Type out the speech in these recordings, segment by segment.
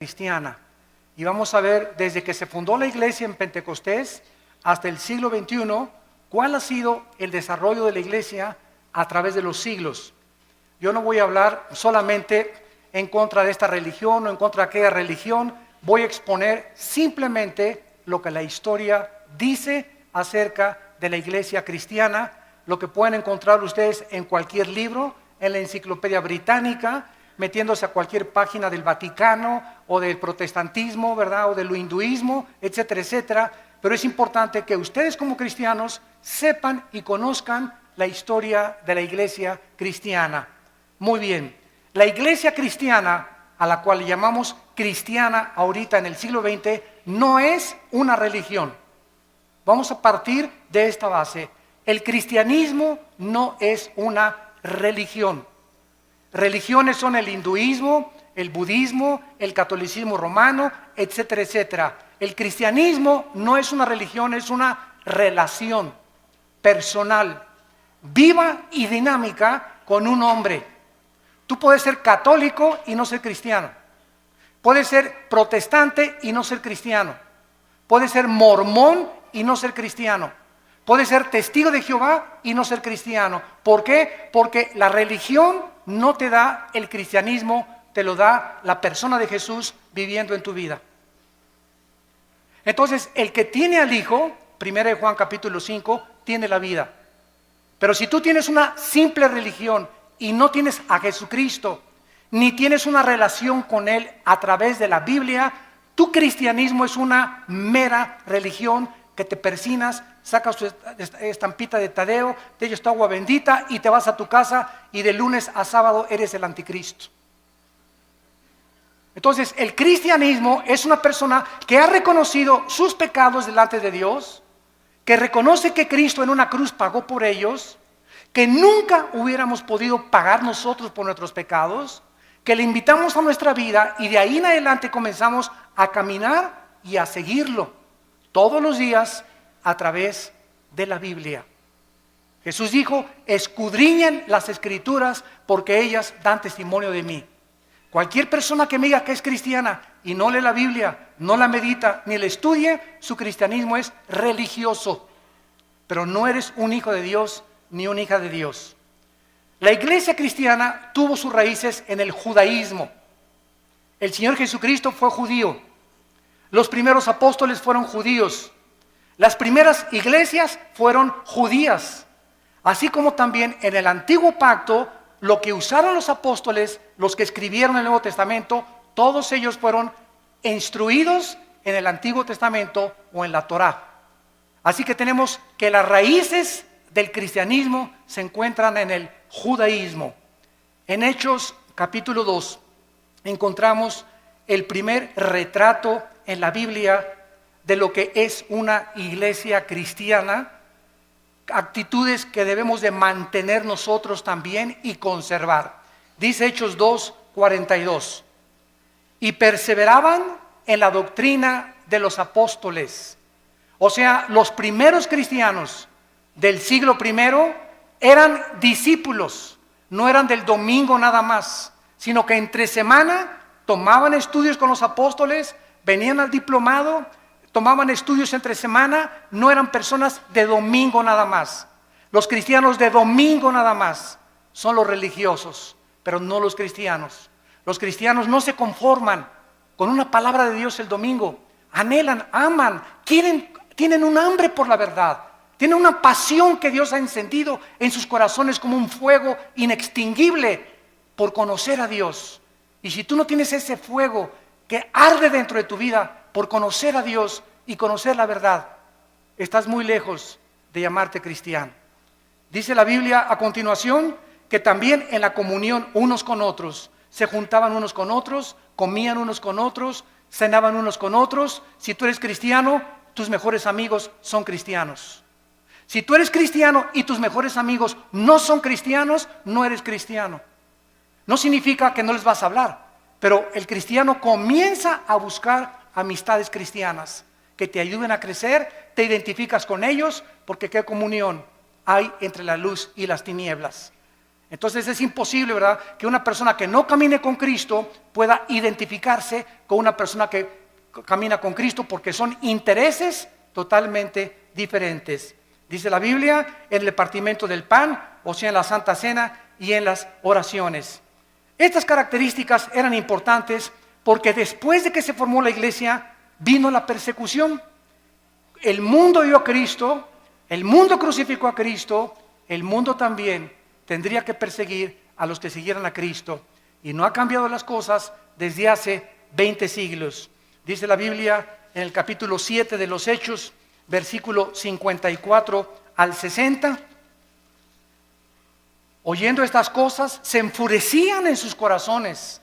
cristiana. Y vamos a ver desde que se fundó la iglesia en Pentecostés hasta el siglo XXI, cuál ha sido el desarrollo de la iglesia a través de los siglos. Yo no voy a hablar solamente en contra de esta religión o en contra de aquella religión, voy a exponer simplemente lo que la historia dice acerca de la iglesia cristiana, lo que pueden encontrar ustedes en cualquier libro, en la Enciclopedia Británica, metiéndose a cualquier página del Vaticano o del protestantismo, ¿verdad? O del hinduismo, etcétera, etcétera. Pero es importante que ustedes como cristianos sepan y conozcan la historia de la iglesia cristiana. Muy bien, la iglesia cristiana, a la cual llamamos cristiana ahorita en el siglo XX, no es una religión. Vamos a partir de esta base. El cristianismo no es una religión. Religiones son el hinduismo, el budismo, el catolicismo romano, etcétera, etcétera. El cristianismo no es una religión, es una relación personal, viva y dinámica con un hombre. Tú puedes ser católico y no ser cristiano. Puedes ser protestante y no ser cristiano. Puedes ser mormón y no ser cristiano. Puedes ser testigo de Jehová y no ser cristiano. ¿Por qué? Porque la religión no te da el cristianismo, te lo da la persona de Jesús viviendo en tu vida. Entonces, el que tiene al Hijo, 1 Juan capítulo 5, tiene la vida. Pero si tú tienes una simple religión y no tienes a Jesucristo, ni tienes una relación con Él a través de la Biblia, tu cristianismo es una mera religión que te persinas, sacas tu estampita de Tadeo, te echas tu agua bendita y te vas a tu casa y de lunes a sábado eres el anticristo. Entonces, el cristianismo es una persona que ha reconocido sus pecados delante de Dios, que reconoce que Cristo en una cruz pagó por ellos, que nunca hubiéramos podido pagar nosotros por nuestros pecados, que le invitamos a nuestra vida y de ahí en adelante comenzamos a caminar y a seguirlo todos los días a través de la Biblia. Jesús dijo: escudriñen las Escrituras porque ellas dan testimonio de mí. Cualquier persona que me diga que es cristiana y no lee la Biblia, no la medita, ni la estudie, su cristianismo es religioso. Pero no eres un hijo de Dios ni una hija de Dios. La iglesia cristiana tuvo sus raíces en el judaísmo. El Señor Jesucristo fue judío. Los primeros apóstoles fueron judíos. Las primeras iglesias fueron judías. Así como también en el antiguo pacto, lo que usaron los apóstoles, los que escribieron el Nuevo Testamento, todos ellos fueron instruidos en el Antiguo Testamento o en la Torá. Así que tenemos que las raíces del cristianismo se encuentran en el judaísmo. En Hechos capítulo 2 encontramos el primer retrato en la Biblia de lo que es una iglesia cristiana, actitudes que debemos de mantener nosotros también y conservar. Dice Hechos 2:42, y perseveraban en la doctrina de los apóstoles. O sea, los primeros cristianos del siglo I eran discípulos, no eran del domingo nada más, sino que entre semana tomaban estudios con los apóstoles, venían al diplomado, tomaban estudios entre semana, no eran personas de domingo nada más. Los cristianos de domingo nada más son los religiosos, pero no los cristianos. Los cristianos no se conforman con una palabra de Dios el domingo, anhelan, aman, tienen un hambre por la verdad, tienen una pasión que Dios ha encendido en sus corazones como un fuego inextinguible por conocer a Dios. Y si tú no tienes ese fuego que arde dentro de tu vida por conocer a Dios y conocer la verdad, estás muy lejos de llamarte cristiano. Dice la Biblia a continuación que también en la comunión unos con otros, se juntaban unos con otros, comían unos con otros, cenaban unos con otros. Si tú eres cristiano, tus mejores amigos son cristianos. Si tú eres cristiano y tus mejores amigos no son cristianos, no eres cristiano. No significa que no les vas a hablar, pero el cristiano comienza a buscar amistades cristianas que te ayuden a crecer, te identificas con ellos, porque qué comunión hay entre la luz y las tinieblas. Entonces es imposible, ¿verdad?, que una persona que no camine con Cristo pueda identificarse con una persona que camina con Cristo, porque son intereses totalmente diferentes. Dice la Biblia, en el repartimiento del pan, o sea, en la Santa Cena y en las oraciones. Estas características eran importantes porque después de que se formó la iglesia, vino la persecución. El mundo dio a Cristo, el mundo crucificó a Cristo, el mundo también tendría que perseguir a los que siguieran a Cristo. Y no ha cambiado las cosas desde hace 20 siglos. Dice la Biblia en el capítulo 7 de los Hechos, versículo 54 al 60. Oyendo estas cosas, se enfurecían en sus corazones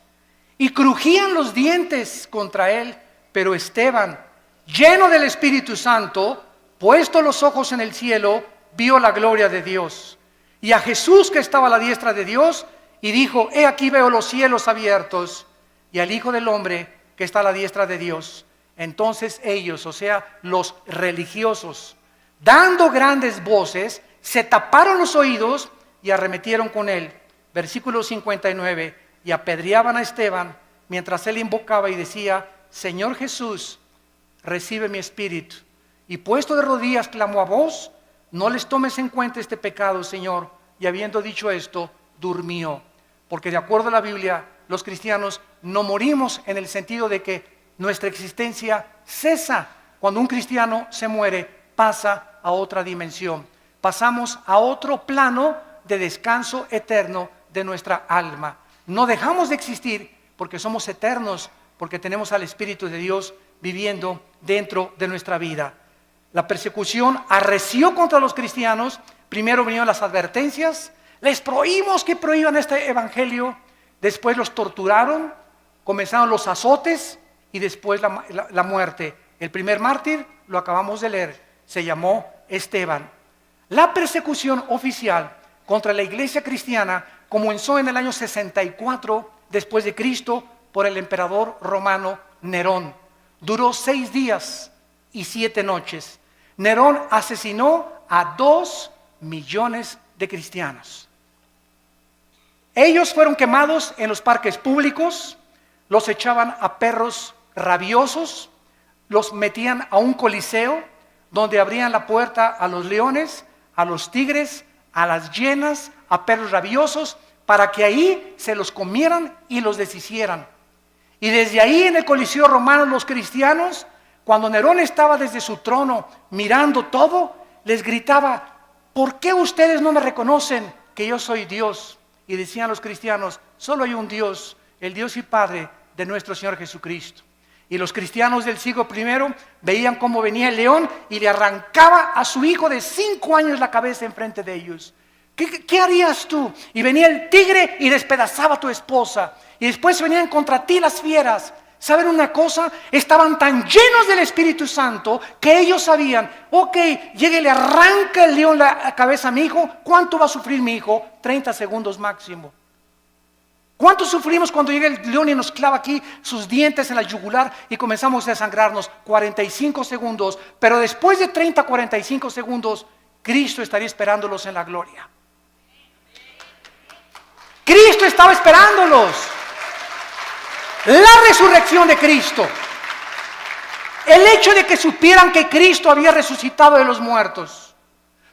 y crujían los dientes contra él. Pero Esteban, lleno del Espíritu Santo, puesto los ojos en el cielo, vio la gloria de Dios y a Jesús que estaba a la diestra de Dios, y dijo: he aquí veo los cielos abiertos y al Hijo del Hombre que está a la diestra de Dios. Entonces ellos, o sea, los religiosos, dando grandes voces, se taparon los oídos y arremetieron con él. Versículo 59, y apedreaban a Esteban mientras él invocaba y decía: Señor Jesús, recibe mi espíritu. Y puesto de rodillas clamó a voz: no les tomes en cuenta este pecado, Señor. Y habiendo dicho esto, durmió. Porque de acuerdo a la Biblia, los cristianos no morimos en el sentido de que nuestra existencia cesa. Cuando un cristiano se muere, pasa a otra dimensión. Pasamos a otro plano de descanso eterno de nuestra alma. No dejamos de existir porque somos eternos, porque tenemos al Espíritu de Dios viviendo dentro de nuestra vida. La persecución arreció contra los cristianos. Primero vinieron las advertencias: les prohibimos que prohíban este evangelio. Después los torturaron, comenzaron los azotes y después la muerte. El primer mártir lo acabamos de leer, se llamó Esteban. La persecución oficial contra la iglesia cristiana comenzó en el año 64 después de Cristo por el emperador romano Nerón. Duró 6 días y 7 noches. Nerón asesinó a 2 millones de cristianos. Ellos fueron quemados en los parques públicos, los echaban a perros rabiosos, los metían a un coliseo donde abrían la puerta a los leones, a los tigres, a las hienas, a perros rabiosos, para que ahí se los comieran y los deshicieran. Y desde ahí en el coliseo romano, los cristianos, cuando Nerón estaba desde su trono mirando todo, les gritaba: ¿por qué ustedes no me reconocen que yo soy Dios? Y decían los cristianos: solo hay un Dios, el Dios y Padre de nuestro Señor Jesucristo. Y los cristianos del siglo I veían cómo venía el león y le arrancaba a su hijo de 5 años la cabeza enfrente de ellos. ¿Qué harías tú? Y venía el tigre y despedazaba a tu esposa. Y después venían contra ti las fieras. ¿Saben una cosa? Estaban tan llenos del Espíritu Santo que ellos sabían: ok, llega y le arranca el león la cabeza a mi hijo. ¿Cuánto va a sufrir mi hijo? 30 segundos máximo. ¿Cuánto sufrimos cuando llega el león y nos clava aquí sus dientes en la yugular y comenzamos a desangrarnos? 45 segundos. Pero después de 30, 45 segundos, Cristo estaría esperándolos en la gloria. Cristo estaba esperándolos. La resurrección de Cristo, el hecho de que supieran que Cristo había resucitado de los muertos,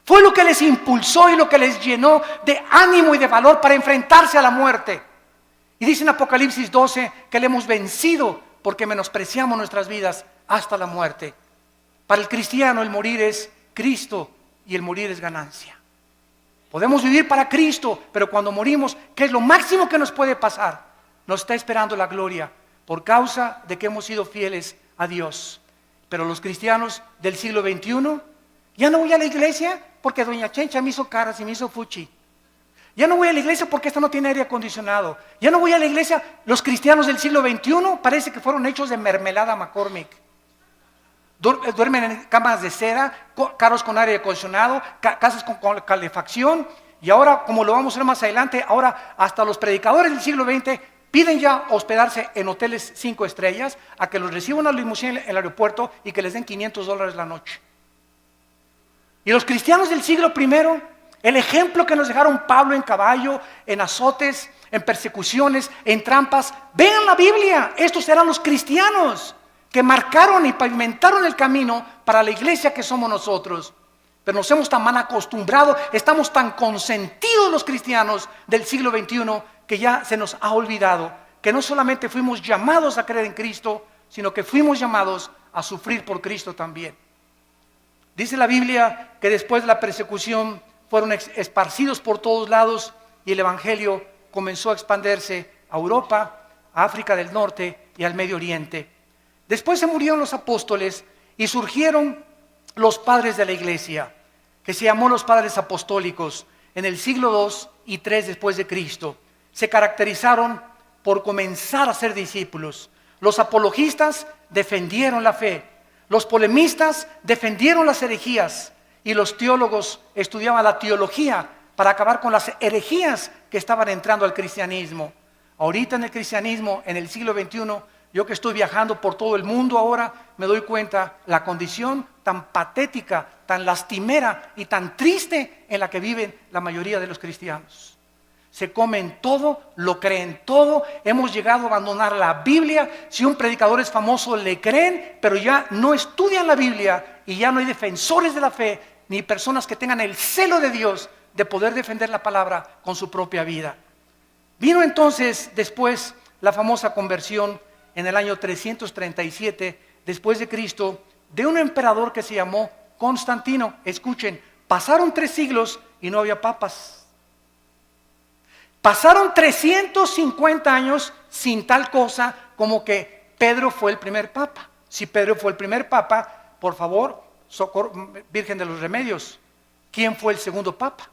fue lo que les impulsó y lo que les llenó de ánimo y de valor para enfrentarse a la muerte. Y dice en Apocalipsis 12 que le hemos vencido porque menospreciamos nuestras vidas hasta la muerte. Para el cristiano el morir es Cristo y el morir es ganancia. Podemos vivir para Cristo, pero cuando morimos, ¿qué es lo máximo que nos puede pasar? Nos está esperando la gloria por causa de que hemos sido fieles a Dios. Pero los cristianos del siglo XXI, ya no voy a la iglesia porque doña Chencha me hizo caras y me hizo fuchi. Ya no voy a la iglesia porque esta no tiene aire acondicionado. Ya no voy a la iglesia. Los cristianos del siglo XXI parece que fueron hechos de mermelada McCormick. Duermen en camas de seda, carros con aire acondicionado, casas con calefacción. Y ahora, como lo vamos a ver más adelante, ahora hasta los predicadores del siglo XX piden ya hospedarse en hoteles 5 estrellas, a que los reciba una limusina en el aeropuerto y que les den $500 la noche. Y los cristianos del siglo I El ejemplo que nos dejaron Pablo en caballo, en azotes, en persecuciones, en trampas. Vean la Biblia, estos eran los cristianos que marcaron y pavimentaron el camino para la iglesia que somos nosotros. Pero nos hemos tan mal acostumbrado, estamos tan consentidos los cristianos del siglo XXI que ya se nos ha olvidado que no solamente fuimos llamados a creer en Cristo, sino que fuimos llamados a sufrir por Cristo también. Dice la Biblia que después de la persecución fueron esparcidos por todos lados y el evangelio comenzó a expandirse a Europa, a África del Norte y al Medio Oriente. Después se murieron los apóstoles y surgieron los padres de la iglesia, que se llamó los padres apostólicos en el siglo II y III después de Cristo. Se caracterizaron por comenzar a ser discípulos. Los apologistas defendieron la fe, los polemistas defendieron las herejías y los teólogos estudiaban la teología para acabar con las herejías que estaban entrando al cristianismo. Ahorita en el cristianismo, en el siglo XXI, yo que estoy viajando por todo el mundo ahora, me doy cuenta la condición tan patética, tan lastimera y tan triste en la que viven la mayoría de los cristianos. Se comen todo, lo creen todo, hemos llegado a abandonar la Biblia. Si un predicador es famoso le creen, pero ya no estudian la Biblia y ya no hay defensores de la fe, ni personas que tengan el celo de Dios de poder defender la palabra con su propia vida. Vino entonces después la famosa conversión en el año 337 después de Cristo de un emperador que se llamó Constantino. Escuchen, pasaron 3 siglos y no había papas. Pasaron 350 años sin tal cosa como que Pedro fue el primer papa. Si Pedro fue el primer papa, por favor, Virgen de los Remedios, ¿quién fue el segundo papa?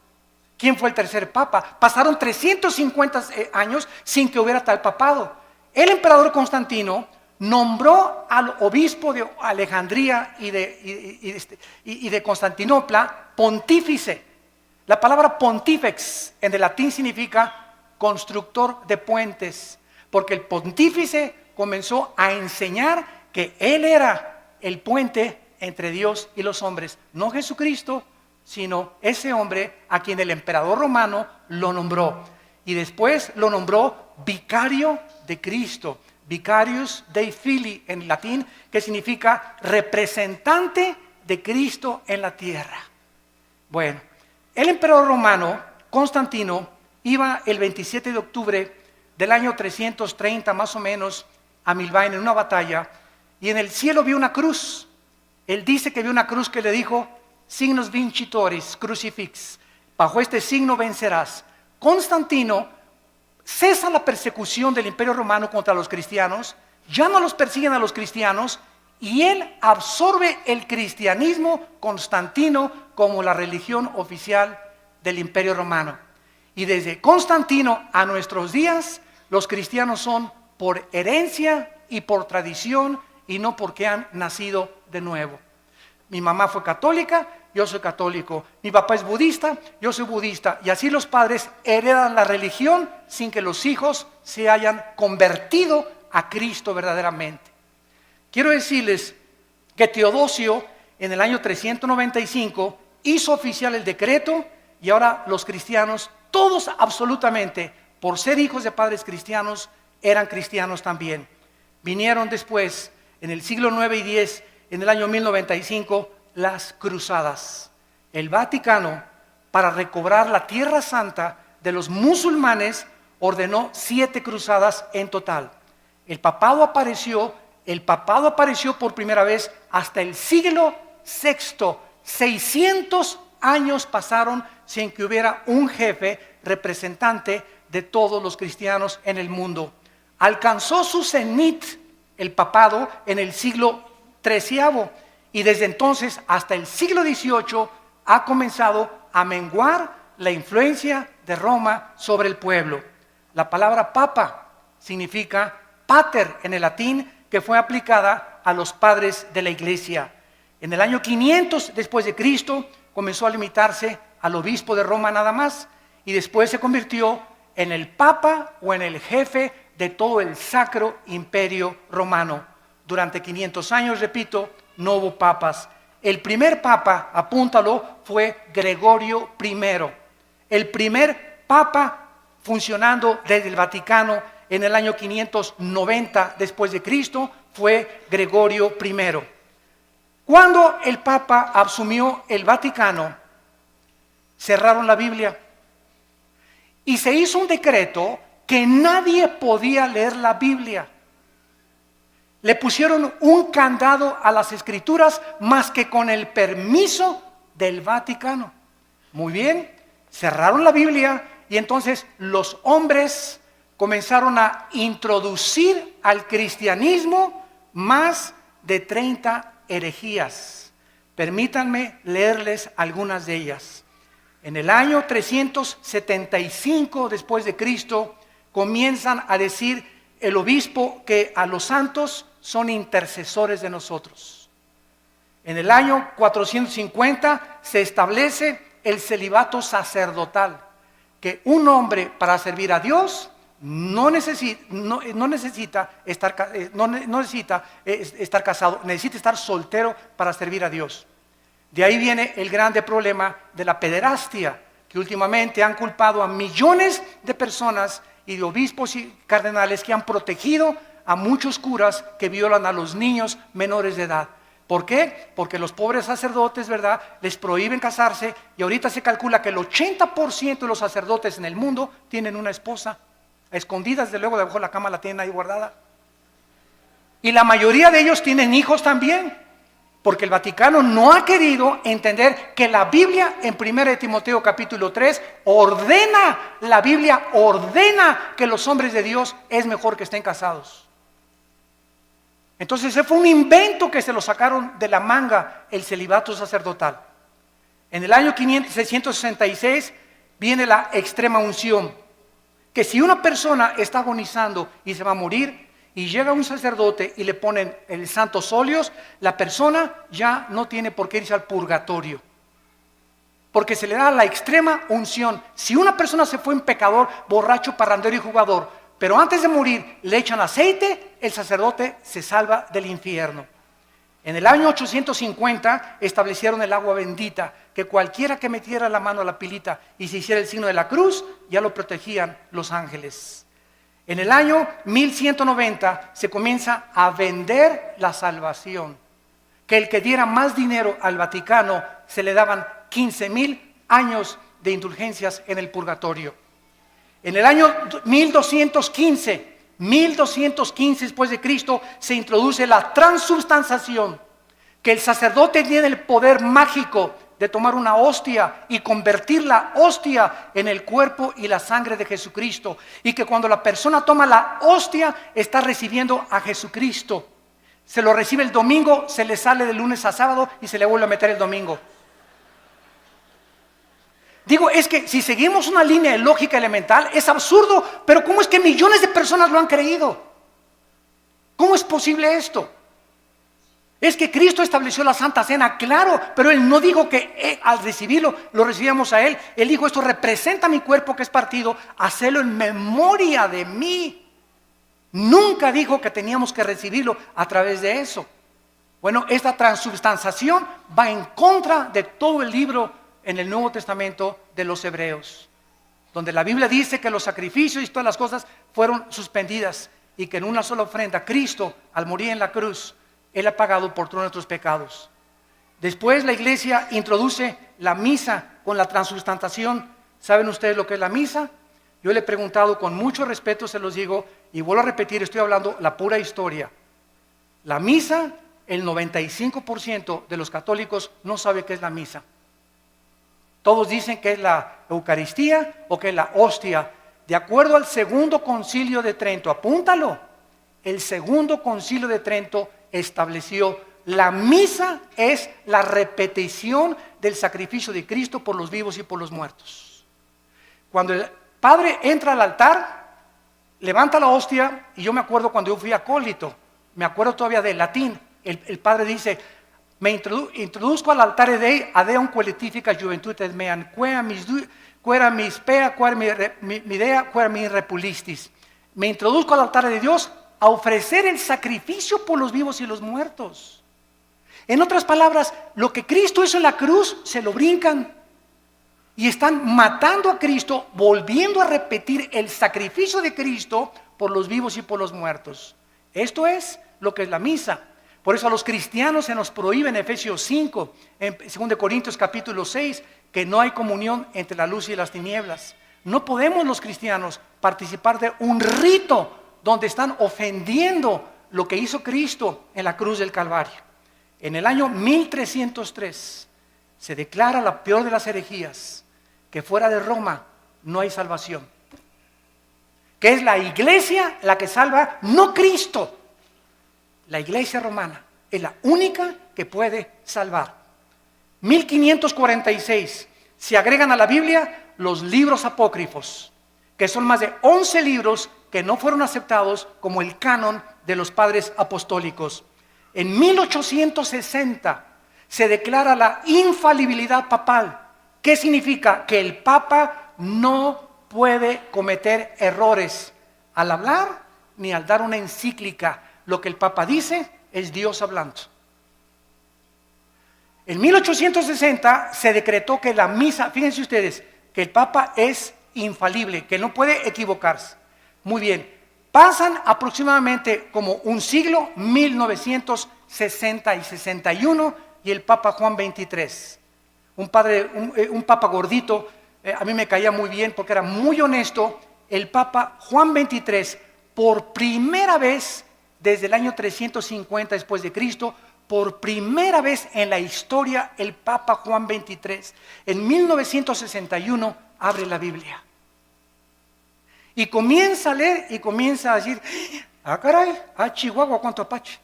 ¿Quién fue el tercer papa? Pasaron 350 años sin que hubiera tal papado. El emperador Constantino nombró al obispo de Alejandría y de Constantinopla pontífice. La palabra pontífex en el latín significa constructor de puentes, porque el pontífice comenzó a enseñar que él era el puente entre Dios y los hombres, no Jesucristo, sino ese hombre a quien el emperador romano lo nombró. Y después lo nombró vicario de Cristo, vicarius Dei Filii en latín, que significa representante de Cristo en la tierra. Bueno, el emperador romano, Constantino, iba el 27 de octubre del año 330 más o menos a Milvain en una batalla, y en el cielo vio una cruz. Él dice que vio una cruz que le dijo, signos vincitoris crucifix, bajo este signo vencerás. Constantino cesa la persecución del imperio romano contra los cristianos, ya no los persiguen a los cristianos, y él absorbe el cristianismo constantino como la religión oficial del imperio romano. Y desde Constantino a nuestros días, los cristianos son por herencia y por tradición y no porque han nacido de nuevo. Mi mamá fue católica, yo soy católico. Mi papá es budista, yo soy budista. Y así los padres heredan la religión sin que los hijos se hayan convertido a Cristo verdaderamente. Quiero decirles que Teodosio en el año 395 hizo oficial el decreto y ahora los cristianos, todos absolutamente, por ser hijos de padres cristianos, eran cristianos también. Vinieron después, en el siglo IX y X, en el año 1095, las cruzadas. El Vaticano, para recobrar la Tierra Santa de los musulmanes, ordenó 7 cruzadas en total. El papado apareció por primera vez hasta el siglo VI. 600 años pasaron sin que hubiera un jefe representante de todos los cristianos en el mundo. Alcanzó su cenit el papado en el siglo XIII y desde entonces hasta el siglo XVIII ha comenzado a menguar la influencia de Roma sobre el pueblo. La palabra papa significa pater en el latín, que fue aplicada a los padres de la iglesia. En el año 500 después de Cristo comenzó a limitarse al obispo de Roma nada más y después se convirtió en el papa o en el jefe de todo el sacro imperio romano. Durante 500 años, repito, no hubo papas. El primer papa, apúntalo, fue Gregorio I. El primer papa funcionando desde el Vaticano en el año 590 después de Cristo fue Gregorio I. Cuando el papa asumió el Vaticano, cerraron la Biblia y se hizo un decreto que nadie podía leer la Biblia. Le pusieron un candado a las escrituras más que con el permiso del Vaticano. Muy bien, cerraron la Biblia y entonces los hombres comenzaron a introducir al cristianismo más de 30 herejías. Permítanme leerles algunas de ellas. En el año 375 después de Cristo comienzan a decir el obispo que a los santos son intercesores de nosotros. En el año 450 se establece el celibato sacerdotal, que un hombre para servir a Dios no necesita estar casado, necesita estar soltero para servir a Dios. De ahí viene el grande problema de la pederastia, que últimamente han culpado a millones de personas y de obispos y cardenales que han protegido a muchos curas que violan a los niños menores de edad. ¿Por qué? Porque los pobres sacerdotes, ¿verdad?, les prohíben casarse y ahorita se calcula que el 80% de los sacerdotes en el mundo tienen una esposa. A escondidas, desde luego, debajo de la cama la tienen ahí guardada. Y la mayoría de ellos tienen hijos también, porque el Vaticano no ha querido entender que la Biblia en 1 Timoteo capítulo 3 la Biblia ordena que los hombres de Dios es mejor que estén casados. Entonces ese fue un invento que se lo sacaron de la manga, el celibato sacerdotal. En el año 666 viene la extrema unción, que si una persona está agonizando y se va a morir y llega un sacerdote y le ponen el santos óleos, la persona ya no tiene por qué irse al purgatorio, porque se le da la extrema unción. Si una persona se fue un pecador, borracho, parrandero y jugador, pero antes de morir le echan aceite, el sacerdote se salva del infierno. En el año 850 establecieron el agua bendita, que cualquiera que metiera la mano a la pilita y se hiciera el signo de la cruz, ya lo protegían los ángeles. En el año 1190 se comienza a vender la salvación, que el que diera más dinero al Vaticano se le daban 15,000 años de indulgencias en el purgatorio. En el año 1215 después de Cristo, se introduce la transubstanciación, que el sacerdote tiene el poder mágico de tomar una hostia y convertir la hostia en el cuerpo y la sangre de Jesucristo, y que cuando la persona toma la hostia está recibiendo a Jesucristo. Se lo recibe el domingo, se le sale de lunes a sábado y se le vuelve a meter el domingo. Digo, es que si seguimos una línea de lógica elemental es absurdo, pero ¿cómo es que millones de personas lo han creído? ¿Cómo es posible esto? Es que Cristo estableció la Santa Cena, claro, pero Él no dijo que al recibirlo lo recibíamos a Él. Él dijo, esto representa mi cuerpo que es partido, hacelo en memoria de mí. Nunca dijo que teníamos que recibirlo a través de eso. Bueno, esta transubstanciación va en contra de todo el libro en el Nuevo Testamento de los Hebreos, donde la Biblia dice que los sacrificios y todas las cosas fueron suspendidas y que en una sola ofrenda Cristo, al morir en la cruz, Él ha pagado por todos nuestros pecados. Después la iglesia introduce la misa con la transubstanciación. ¿Saben ustedes lo que es la misa? Yo le he preguntado con mucho respeto, se los digo, y vuelvo a repetir, estoy hablando la pura historia. La misa, el 95% de los católicos no sabe qué es la misa. Todos dicen que es la Eucaristía o que es la hostia. De acuerdo al Segundo Concilio de Trento, apúntalo, el Segundo Concilio de Trento estableció la misa es la repetición del sacrificio de Cristo por los vivos y por los muertos. Cuando el padre entra al altar, levanta la hostia, y yo me acuerdo cuando yo fui acólito, me acuerdo todavía del latín, el padre dice, me introduzco al altare Dei, adeum qualifica juventutes meam, quera mis pea, quera mi dea, quera mi repulistis. Me introduzco al altar de Dios a ofrecer el sacrificio por los vivos y los muertos. En otras palabras, lo que Cristo hizo en la cruz, se lo brincan. y están matando a Cristo, volviendo a repetir el sacrificio de Cristo por los vivos y por los muertos. Esto es lo que es la misa. Por eso a los cristianos se nos prohíbe en Efesios 5, en 2 Corintios capítulo 6, que no hay comunión entre la luz y las tinieblas. No podemos los cristianos participar de un rito donde están ofendiendo lo que hizo Cristo en la cruz del Calvario. En el año 1303 se declara la peor de las herejías, que fuera de Roma no hay salvación. Que es la iglesia la que salva, no Cristo. La iglesia romana es la única que puede salvar. 1546 se agregan a la Biblia los libros apócrifos, que son más de 11 libros que no fueron aceptados como el canon de los padres apostólicos. En 1860 se declara la infalibilidad papal. ¿Qué significa? Que el Papa no puede cometer errores al hablar ni al dar una encíclica. Lo que el Papa dice es Dios hablando. En 1860 se decretó que la misa, fíjense ustedes, que el Papa es infalible, que no puede equivocarse. Muy bien, pasan aproximadamente como un siglo, 1960 y 61, y el Papa Juan XXIII, un Papa gordito, a mí me caía muy bien porque era muy honesto. El Papa Juan XXIII, por primera vez desde el año 350 después de Cristo, por primera vez en la historia, el Papa Juan XXIII, en 1961, abre la Biblia. Y comienza a leer y comienza a decir, ah caray, ah Chihuahua, cuánto apache.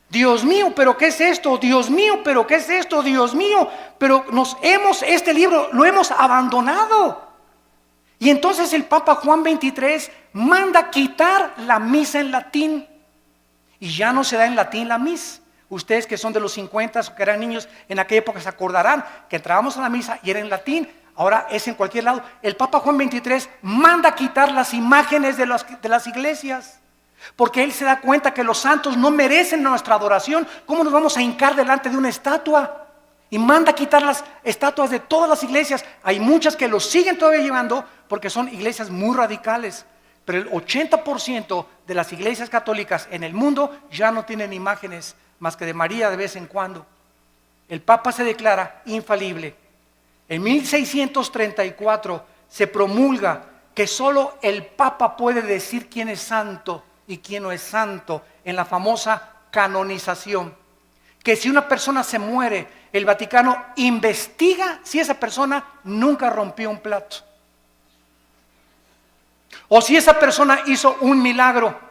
Dios mío, pero ¿qué es esto? Dios mío, pero ¿qué es esto? Dios mío, pero este libro lo hemos abandonado. Y entonces el Papa Juan XXIII manda quitar la misa en latín. Y ya no se da en latín la misa. Ustedes que son de los 50 o que eran niños en aquella época se acordarán que entrábamos a la misa y era en latín. Ahora es en cualquier lado. El Papa Juan XXIII manda quitar las imágenes de las iglesias. Porque él se da cuenta que los santos no merecen nuestra adoración. ¿Cómo nos vamos a hincar delante de una estatua? Y manda quitar las estatuas de todas las iglesias. Hay muchas que los siguen todavía llevando porque son iglesias muy radicales. Pero el 80% de las iglesias católicas en el mundo ya no tienen imágenes más que de María de vez en cuando. El Papa se declara infalible. En 1634 se promulga que solo el Papa puede decir quién es santo y quién no es santo en la famosa canonización. Que si una persona se muere, el Vaticano investiga si esa persona nunca rompió un plato. O si esa persona hizo un milagro,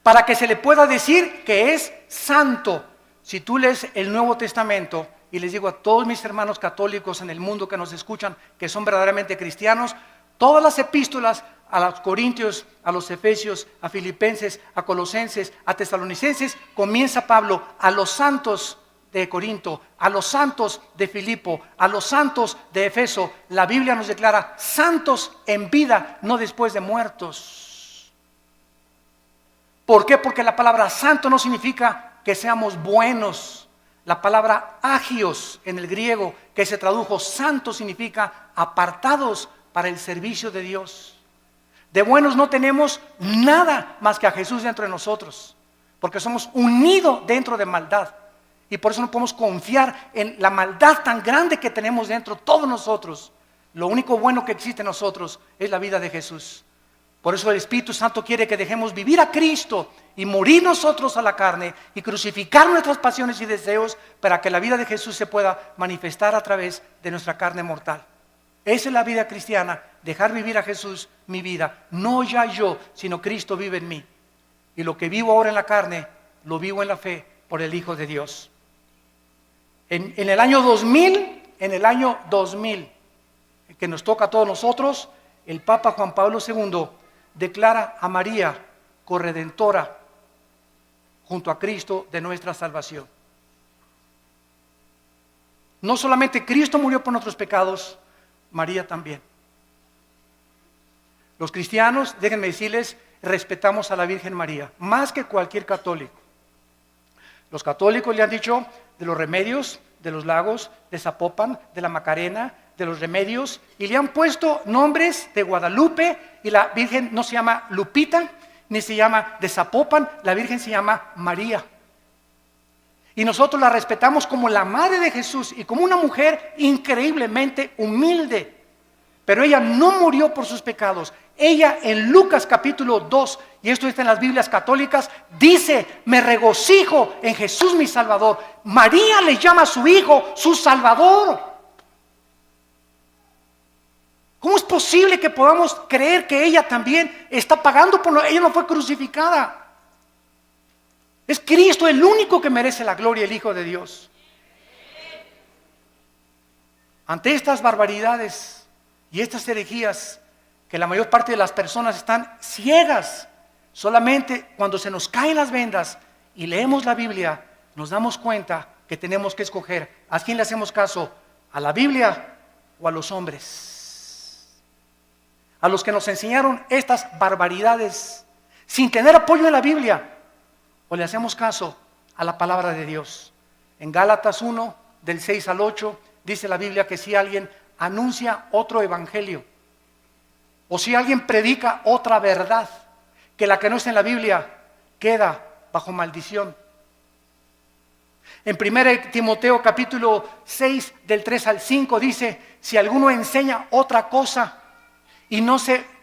para que se le pueda decir que es santo. Si tú lees el Nuevo Testamento, y les digo a todos mis hermanos católicos en el mundo que nos escuchan, que son verdaderamente cristianos, todas las epístolas a los Corintios, a los Efesios, a Filipenses, a Colosenses, a Tesalonicenses, comienza Pablo a los santos de Corinto, a los santos de Filipo, a los santos de Efeso. La Biblia nos declara santos en vida, no después de muertos. ¿Por qué? Porque la palabra santo no significa que seamos buenos. La palabra agios en el griego, que se tradujo santo, significa apartados para el servicio de Dios. De buenos no tenemos nada más que a Jesús dentro de nosotros, porque somos unidos dentro de maldad. Y por eso no podemos confiar en la maldad tan grande que tenemos dentro todos nosotros. Lo único bueno que existe en nosotros es la vida de Jesús. Por eso el Espíritu Santo quiere que dejemos vivir a Cristo y morir nosotros a la carne y crucificar nuestras pasiones y deseos para que la vida de Jesús se pueda manifestar a través de nuestra carne mortal. Esa es la vida cristiana, dejar vivir a Jesús mi vida. No ya yo, sino Cristo vive en mí. Y lo que vivo ahora en la carne, lo vivo en la fe por el Hijo de Dios. En el año 2000, que nos toca a todos nosotros, el Papa Juan Pablo II declara a María corredentora junto a Cristo de nuestra salvación. No solamente Cristo murió por nuestros pecados, María también. Los cristianos, déjenme decirles, respetamos a la Virgen María, más que cualquier católico. Los católicos le han dicho de los remedios de los Lagos, de Zapopan, de la Macarena, de los Remedios, y le han puesto nombres de Guadalupe, y la Virgen no se llama Lupita, ni se llama de Zapopan, la Virgen se llama María. Y nosotros la respetamos como la madre de Jesús y como una mujer increíblemente humilde. Pero ella no murió por sus pecados. Ella en Lucas capítulo 2, y esto está en las Biblias católicas, dice: me regocijo en Jesús mi Salvador. María le llama a su hijo su Salvador. ¿Cómo es posible que podamos creer que ella también está pagando por ella no fue crucificada? Es Cristo el único que merece la gloria, el Hijo de Dios. Ante estas barbaridades y estas herejías, que la mayor parte de las personas están ciegas, solamente cuando se nos caen las vendas y leemos la Biblia, nos damos cuenta que tenemos que escoger a quién le hacemos caso, a la Biblia o a los hombres, a los que nos enseñaron estas barbaridades sin tener apoyo en la Biblia, o le hacemos caso a la palabra de Dios. En Gálatas 1, del 6 al 8, dice la Biblia que si alguien anuncia otro evangelio, o si alguien predica otra verdad que la que no está en la Biblia, queda bajo maldición. En 1 Timoteo capítulo 6, del 3 al 5 dice: si alguno enseña otra cosa y no se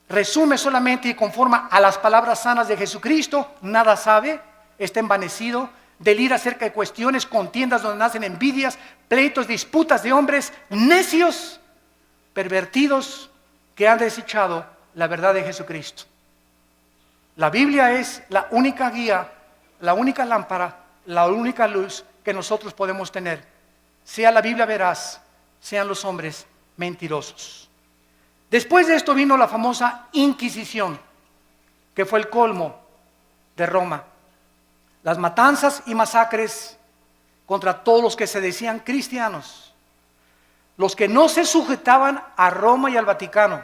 resume solamente y conforma a las palabras sanas de Jesucristo, nada sabe, está envanecido, delira acerca de cuestiones, contiendas donde nacen envidias, pleitos, disputas de hombres necios, pervertidos, que han desechado la verdad de Jesucristo. La Biblia es la única guía, la única lámpara, la única luz que nosotros podemos tener. Sea la Biblia veraz, sean los hombres mentirosos. Después de esto vino la famosa Inquisición, que fue el colmo de Roma. Las matanzas y masacres contra todos los que se decían cristianos, los que no se sujetaban a Roma y al Vaticano,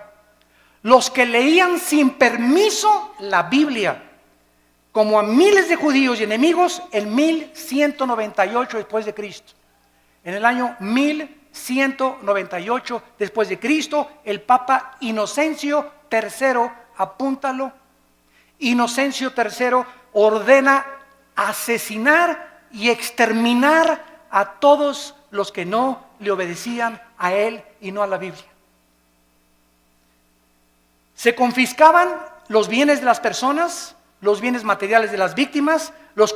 los que leían sin permiso la Biblia, como a miles de judíos y enemigos en 1198 después de Cristo. En el año 1198 después de Cristo, el Papa Inocencio III, apúntalo, Inocencio III ordena asesinar y exterminar a todos los que no le obedecían a él y no a la Biblia. Se confiscaban los bienes de las personas, los bienes materiales de las víctimas, los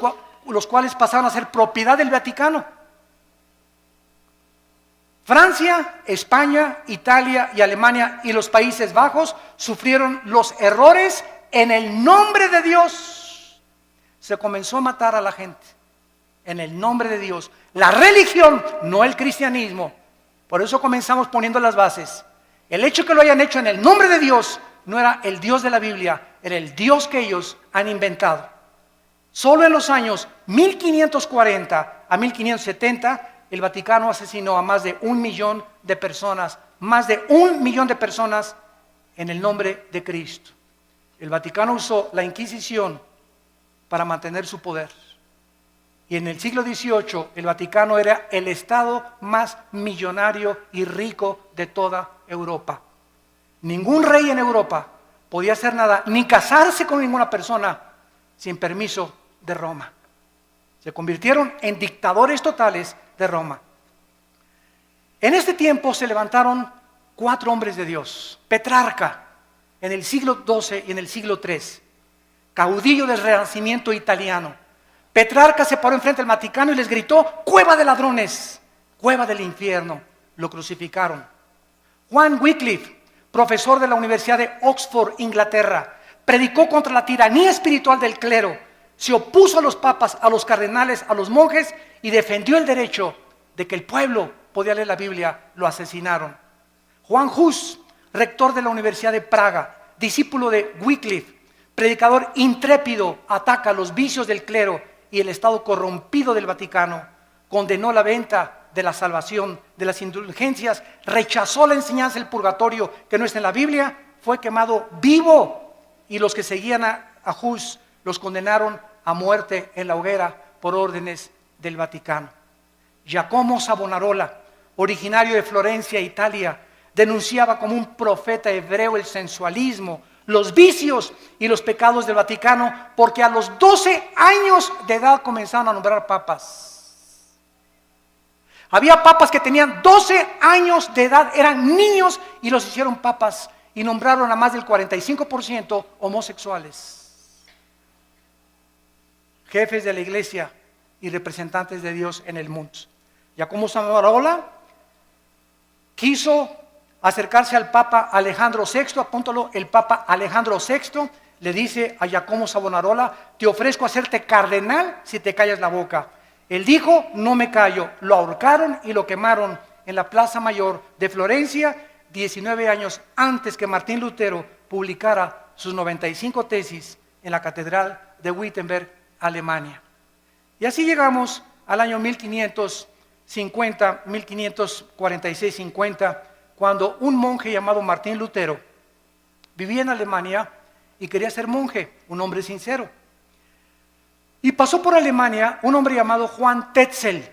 cuales pasaron a ser propiedad del Vaticano. Francia, España, Italia y Alemania y los Países Bajos sufrieron los errores en el nombre de Dios. Se comenzó a matar a la gente en el nombre de Dios. La religión, no el cristianismo. Por eso comenzamos poniendo las bases. El hecho que lo hayan hecho en el nombre de Dios no era el Dios de la Biblia, era el Dios que ellos han inventado. Solo en los años 1540 a 1570, el Vaticano asesinó a más de 1 millón de personas, más de 1 millón de personas en el nombre de Cristo. El Vaticano usó la Inquisición para mantener su poder. Y en el siglo XVIII, el Vaticano era el estado más millonario y rico de toda Europa. Ningún rey en Europa podía hacer nada, ni casarse con ninguna persona sin permiso de Roma. Se convirtieron en dictadores totales de Roma. En este tiempo se levantaron 4 hombres de Dios. Petrarca, en el siglo XII y en el siglo III, caudillo del Renacimiento italiano. Petrarca se paró enfrente del Vaticano y les gritó: cueva de ladrones, cueva del infierno. Lo crucificaron. Juan Wycliffe, profesor de la Universidad de Oxford, Inglaterra, predicó contra la tiranía espiritual del clero, se opuso a los papas, a los cardenales, a los monjes y defendió el derecho de que el pueblo podía leer la Biblia. Lo asesinaron. Juan Hus, rector de la Universidad de Praga, discípulo de Wycliffe, predicador intrépido, ataca los vicios del clero y el estado corrompido del Vaticano, condenó la venta de la salvación, de las indulgencias, rechazó la enseñanza del purgatorio que no está en la Biblia, fue quemado vivo, y los que seguían a Hus los condenaron a muerte en la hoguera por órdenes del Vaticano. Giacomo Savonarola, originario de Florencia, Italia, denunciaba como un profeta hebreo el sensualismo, los vicios y los pecados del Vaticano, porque a los 12 años de edad comenzaron a nombrar papas. Había papas que tenían 12 años de edad, eran niños y los hicieron papas y nombraron a más del 45% homosexuales. Jefes de la iglesia y representantes de Dios en el mundo. Giacomo Savonarola quiso acercarse al Papa Alejandro VI, apúntalo, el Papa Alejandro VI le dice a Giacomo Savonarola: te ofrezco hacerte cardenal si te callas la boca. Él dijo: no me callo. Lo ahorcaron y lo quemaron en la Plaza Mayor de Florencia, 19 años antes que Martín Lutero publicara sus 95 tesis en la Catedral de Wittenberg, Alemania. Y así llegamos al año 1550, 1546-50, cuando un monje llamado Martín Lutero vivía en Alemania y quería ser monje, un hombre sincero. Y pasó por Alemania un hombre llamado Juan Tetzel.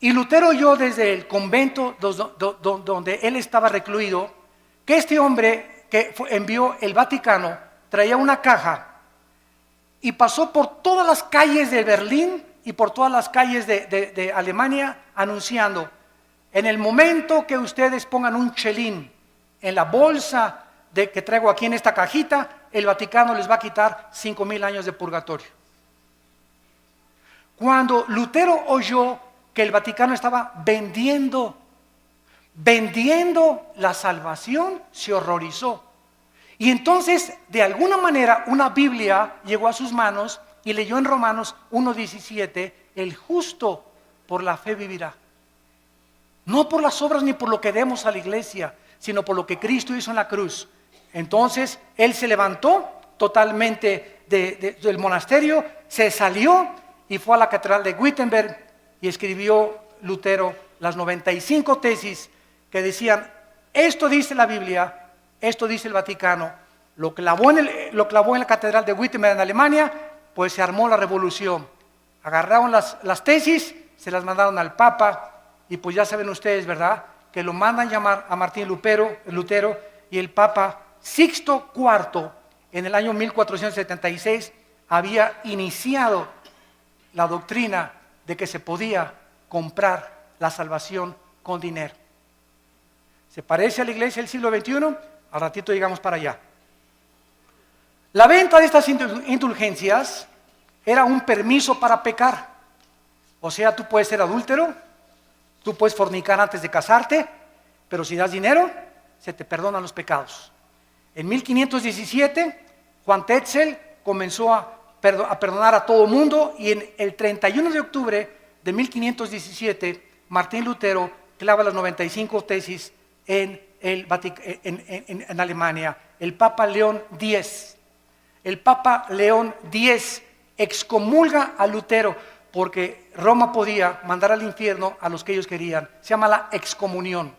Y Lutero oyó desde el convento donde él estaba recluido que este hombre que envió el Vaticano traía una caja y pasó por todas las calles de Berlín y por todas las calles de Alemania anunciando: en el momento que ustedes pongan un chelín en la bolsa que traigo aquí en esta cajita, el Vaticano les va a quitar 5,000 años de purgatorio. Cuando Lutero oyó que el Vaticano estaba vendiendo la salvación, se horrorizó. Y entonces, de alguna manera, una Biblia llegó a sus manos y leyó en Romanos 1:17: el justo por la fe vivirá. No por las obras ni por lo que demos a la iglesia, sino por lo que Cristo hizo en la cruz. Entonces, él se levantó totalmente del monasterio, se salió y fue a la catedral de Wittenberg y escribió Lutero las 95 tesis que decían: esto dice la Biblia, esto dice el Vaticano. Lo clavó en la catedral de Wittenberg en Alemania, pues se armó la revolución. Agarraron las tesis, se las mandaron al Papa, y pues ya saben ustedes, ¿verdad?, que lo mandan llamar a Martín Lutero, y el Papa Sixto IV en el año 1476 había iniciado la doctrina de que se podía comprar la salvación con dinero. ¿Se parece a la iglesia del siglo XXI? Al ratito llegamos para allá. La venta de estas indulgencias era un permiso para pecar. O sea, tú puedes ser adúltero, tú puedes fornicar antes de casarte, pero si das dinero, se te perdonan los pecados. En 1517, Juan Tetzel comenzó a perdonar a todo mundo, y en el 31 de octubre de 1517, Martín Lutero clava las 95 tesis en Alemania. El Papa León X excomulga a Lutero porque Roma podía mandar al infierno a los que ellos querían. Se llama la excomunión.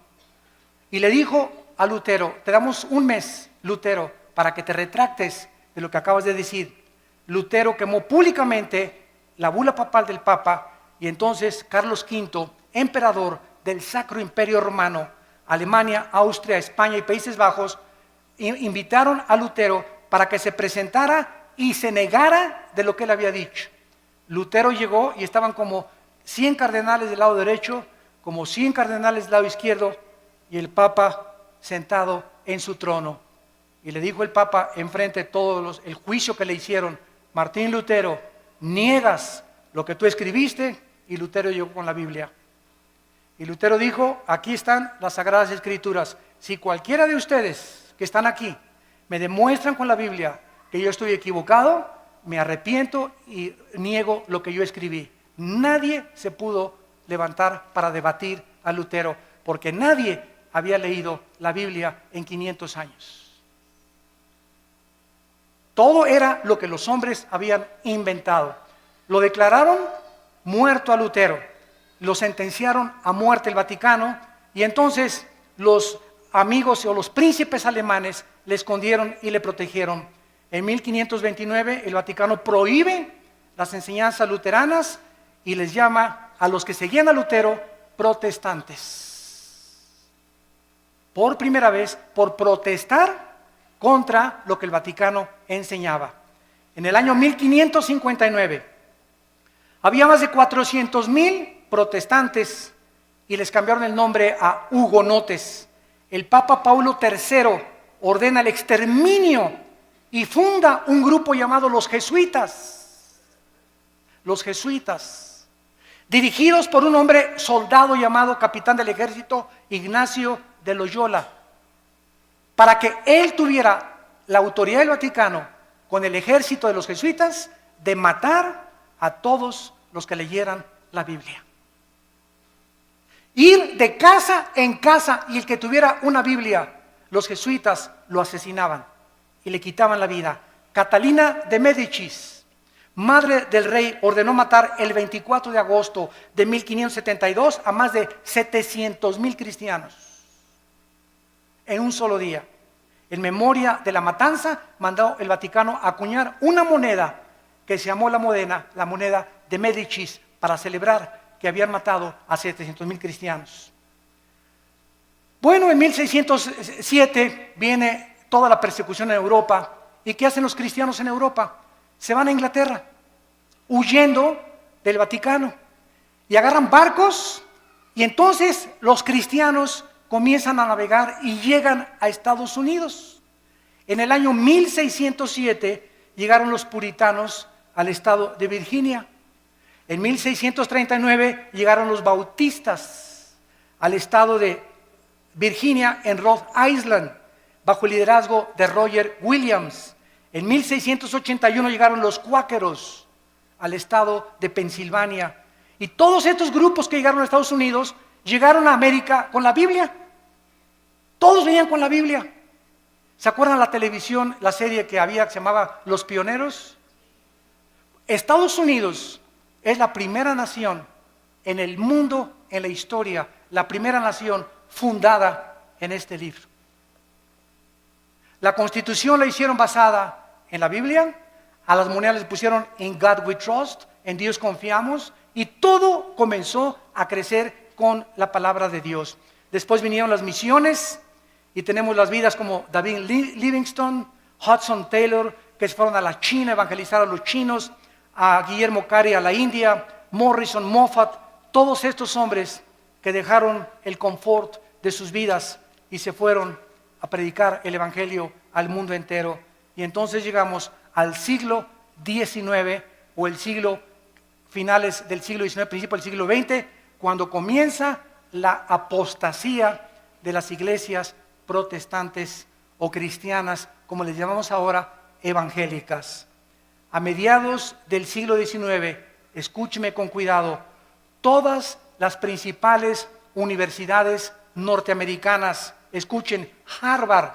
Y le dijo a Lutero: te damos un mes, Lutero, para que te retractes de lo que acabas de decir. Lutero quemó públicamente la bula papal del Papa, y entonces Carlos V, emperador del Sacro Imperio Romano, Alemania, Austria, España y Países Bajos, invitaron a Lutero para que se presentara y se negara de lo que él había dicho. Lutero llegó y estaban como 100 cardenales del lado derecho, como 100 cardenales del lado izquierdo, y el Papa sentado en su trono. Y le dijo el Papa enfrente de el juicio que le hicieron: Martín Lutero, niegas lo que tú escribiste. Y Lutero llegó con la Biblia. Y Lutero dijo: aquí están las Sagradas Escrituras. Si cualquiera de ustedes que están aquí me demuestran con la Biblia que yo estoy equivocado, me arrepiento y niego lo que yo escribí. Nadie se pudo levantar para debatir a Lutero, porque nadie había leído la Biblia en 500 años. Todo era lo que los hombres habían inventado. Lo declararon muerto a Lutero, lo sentenciaron a muerte el Vaticano, y entonces los amigos o los príncipes alemanes le escondieron y le protegieron. En 1529 el Vaticano prohíbe las enseñanzas luteranas y les llama a los que seguían a Lutero protestantes. Por primera vez, por protestar contra lo que el Vaticano enseñaba. En el año 1559 había más de 400,000 protestantes y les cambiaron el nombre a hugonotes. El Papa Paulo III ordena el exterminio y funda un grupo llamado los jesuitas. Los jesuitas, dirigidos por un hombre soldado llamado capitán del ejército Ignacio de Loyola, para que él tuviera la autoridad del Vaticano con el ejército de los jesuitas de matar a todos los que leyeran la Biblia. Ir de casa en casa, y el que tuviera una Biblia, los jesuitas lo asesinaban y le quitaban la vida. Catalina de Médicis, madre del rey, ordenó matar el 24 de agosto de 1572 a más de 700,000 cristianos en un solo día. En memoria de la matanza, mandó el Vaticano a acuñar una moneda que se llamó la moneda de Médicis, para celebrar que habían matado a 700,000 cristianos. Bueno, en 1607 viene toda la persecución en Europa. ¿Y qué hacen los cristianos en Europa? Se van a Inglaterra, huyendo del Vaticano, y agarran barcos, y entonces los cristianos comienzan a navegar y llegan a Estados Unidos. En el año 1607 llegaron los puritanos al estado de Virginia. En 1639 llegaron los bautistas al estado de Virginia, en Rhode Island, bajo el liderazgo de Roger Williams. En 1681 llegaron los cuáqueros al estado de Pensilvania. Y todos estos grupos que llegaron a Estados Unidos llegaron a América con la Biblia. Todos venían con la Biblia. ¿Se acuerdan la televisión, la serie que había que se llamaba Los Pioneros? Estados Unidos es la primera nación en el mundo, en la historia, la primera nación fundada en este libro. La Constitución la hicieron basada en la Biblia, a las monedas les pusieron In God We Trust, en Dios confiamos, y todo comenzó a crecer con la palabra de Dios. Después vinieron las misiones y tenemos las vidas como David Livingstone, Hudson Taylor, que se fueron a la China a evangelizar a los chinos, a Guillermo Carey a la India, Morrison, Moffat, todos estos hombres que dejaron el confort de sus vidas y se fueron a predicar el evangelio al mundo entero. Y entonces llegamos al siglo XIX, o el siglo finales del siglo XIX, principio del siglo XX, cuando comienza la apostasía de las iglesias protestantes o cristianas, como les llamamos ahora, evangélicas. A mediados del siglo XIX, escúcheme con cuidado, todas las principales universidades norteamericanas, escuchen, Harvard,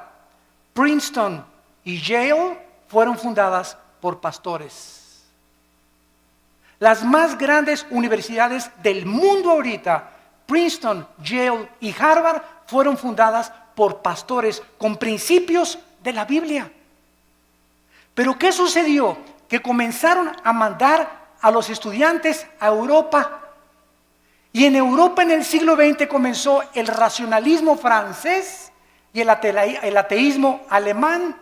Princeton y Yale, fueron fundadas por pastores. Las más grandes universidades del mundo ahorita, Princeton, Yale y Harvard, fueron fundadas por pastores con principios de la Biblia. Pero ¿qué sucedió? Que comenzaron a mandar a los estudiantes a Europa. Y en Europa en el siglo XX comenzó el racionalismo francés y el ateísmo alemán,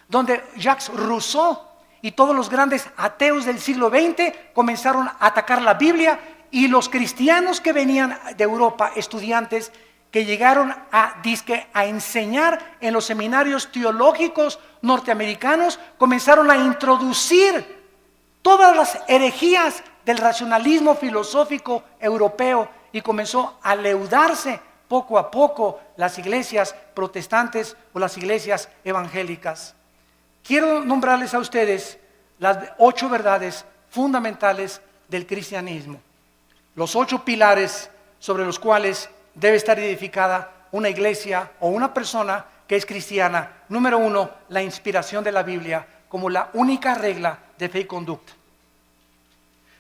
donde Jacques Rousseau y todos los grandes ateos del siglo XX comenzaron a atacar la Biblia, y los cristianos que venían de Europa, estudiantes que llegaron a enseñar en los seminarios teológicos norteamericanos, comenzaron a introducir todas las herejías del racionalismo filosófico europeo, y comenzó a leudarse poco a poco las iglesias protestantes o las iglesias evangélicas. Quiero nombrarles a ustedes las 8 verdades fundamentales del cristianismo, los 8 pilares sobre los cuales debe estar edificada una iglesia o una persona que es cristiana. Número 1, la inspiración de la Biblia como la única regla de fe y conducta.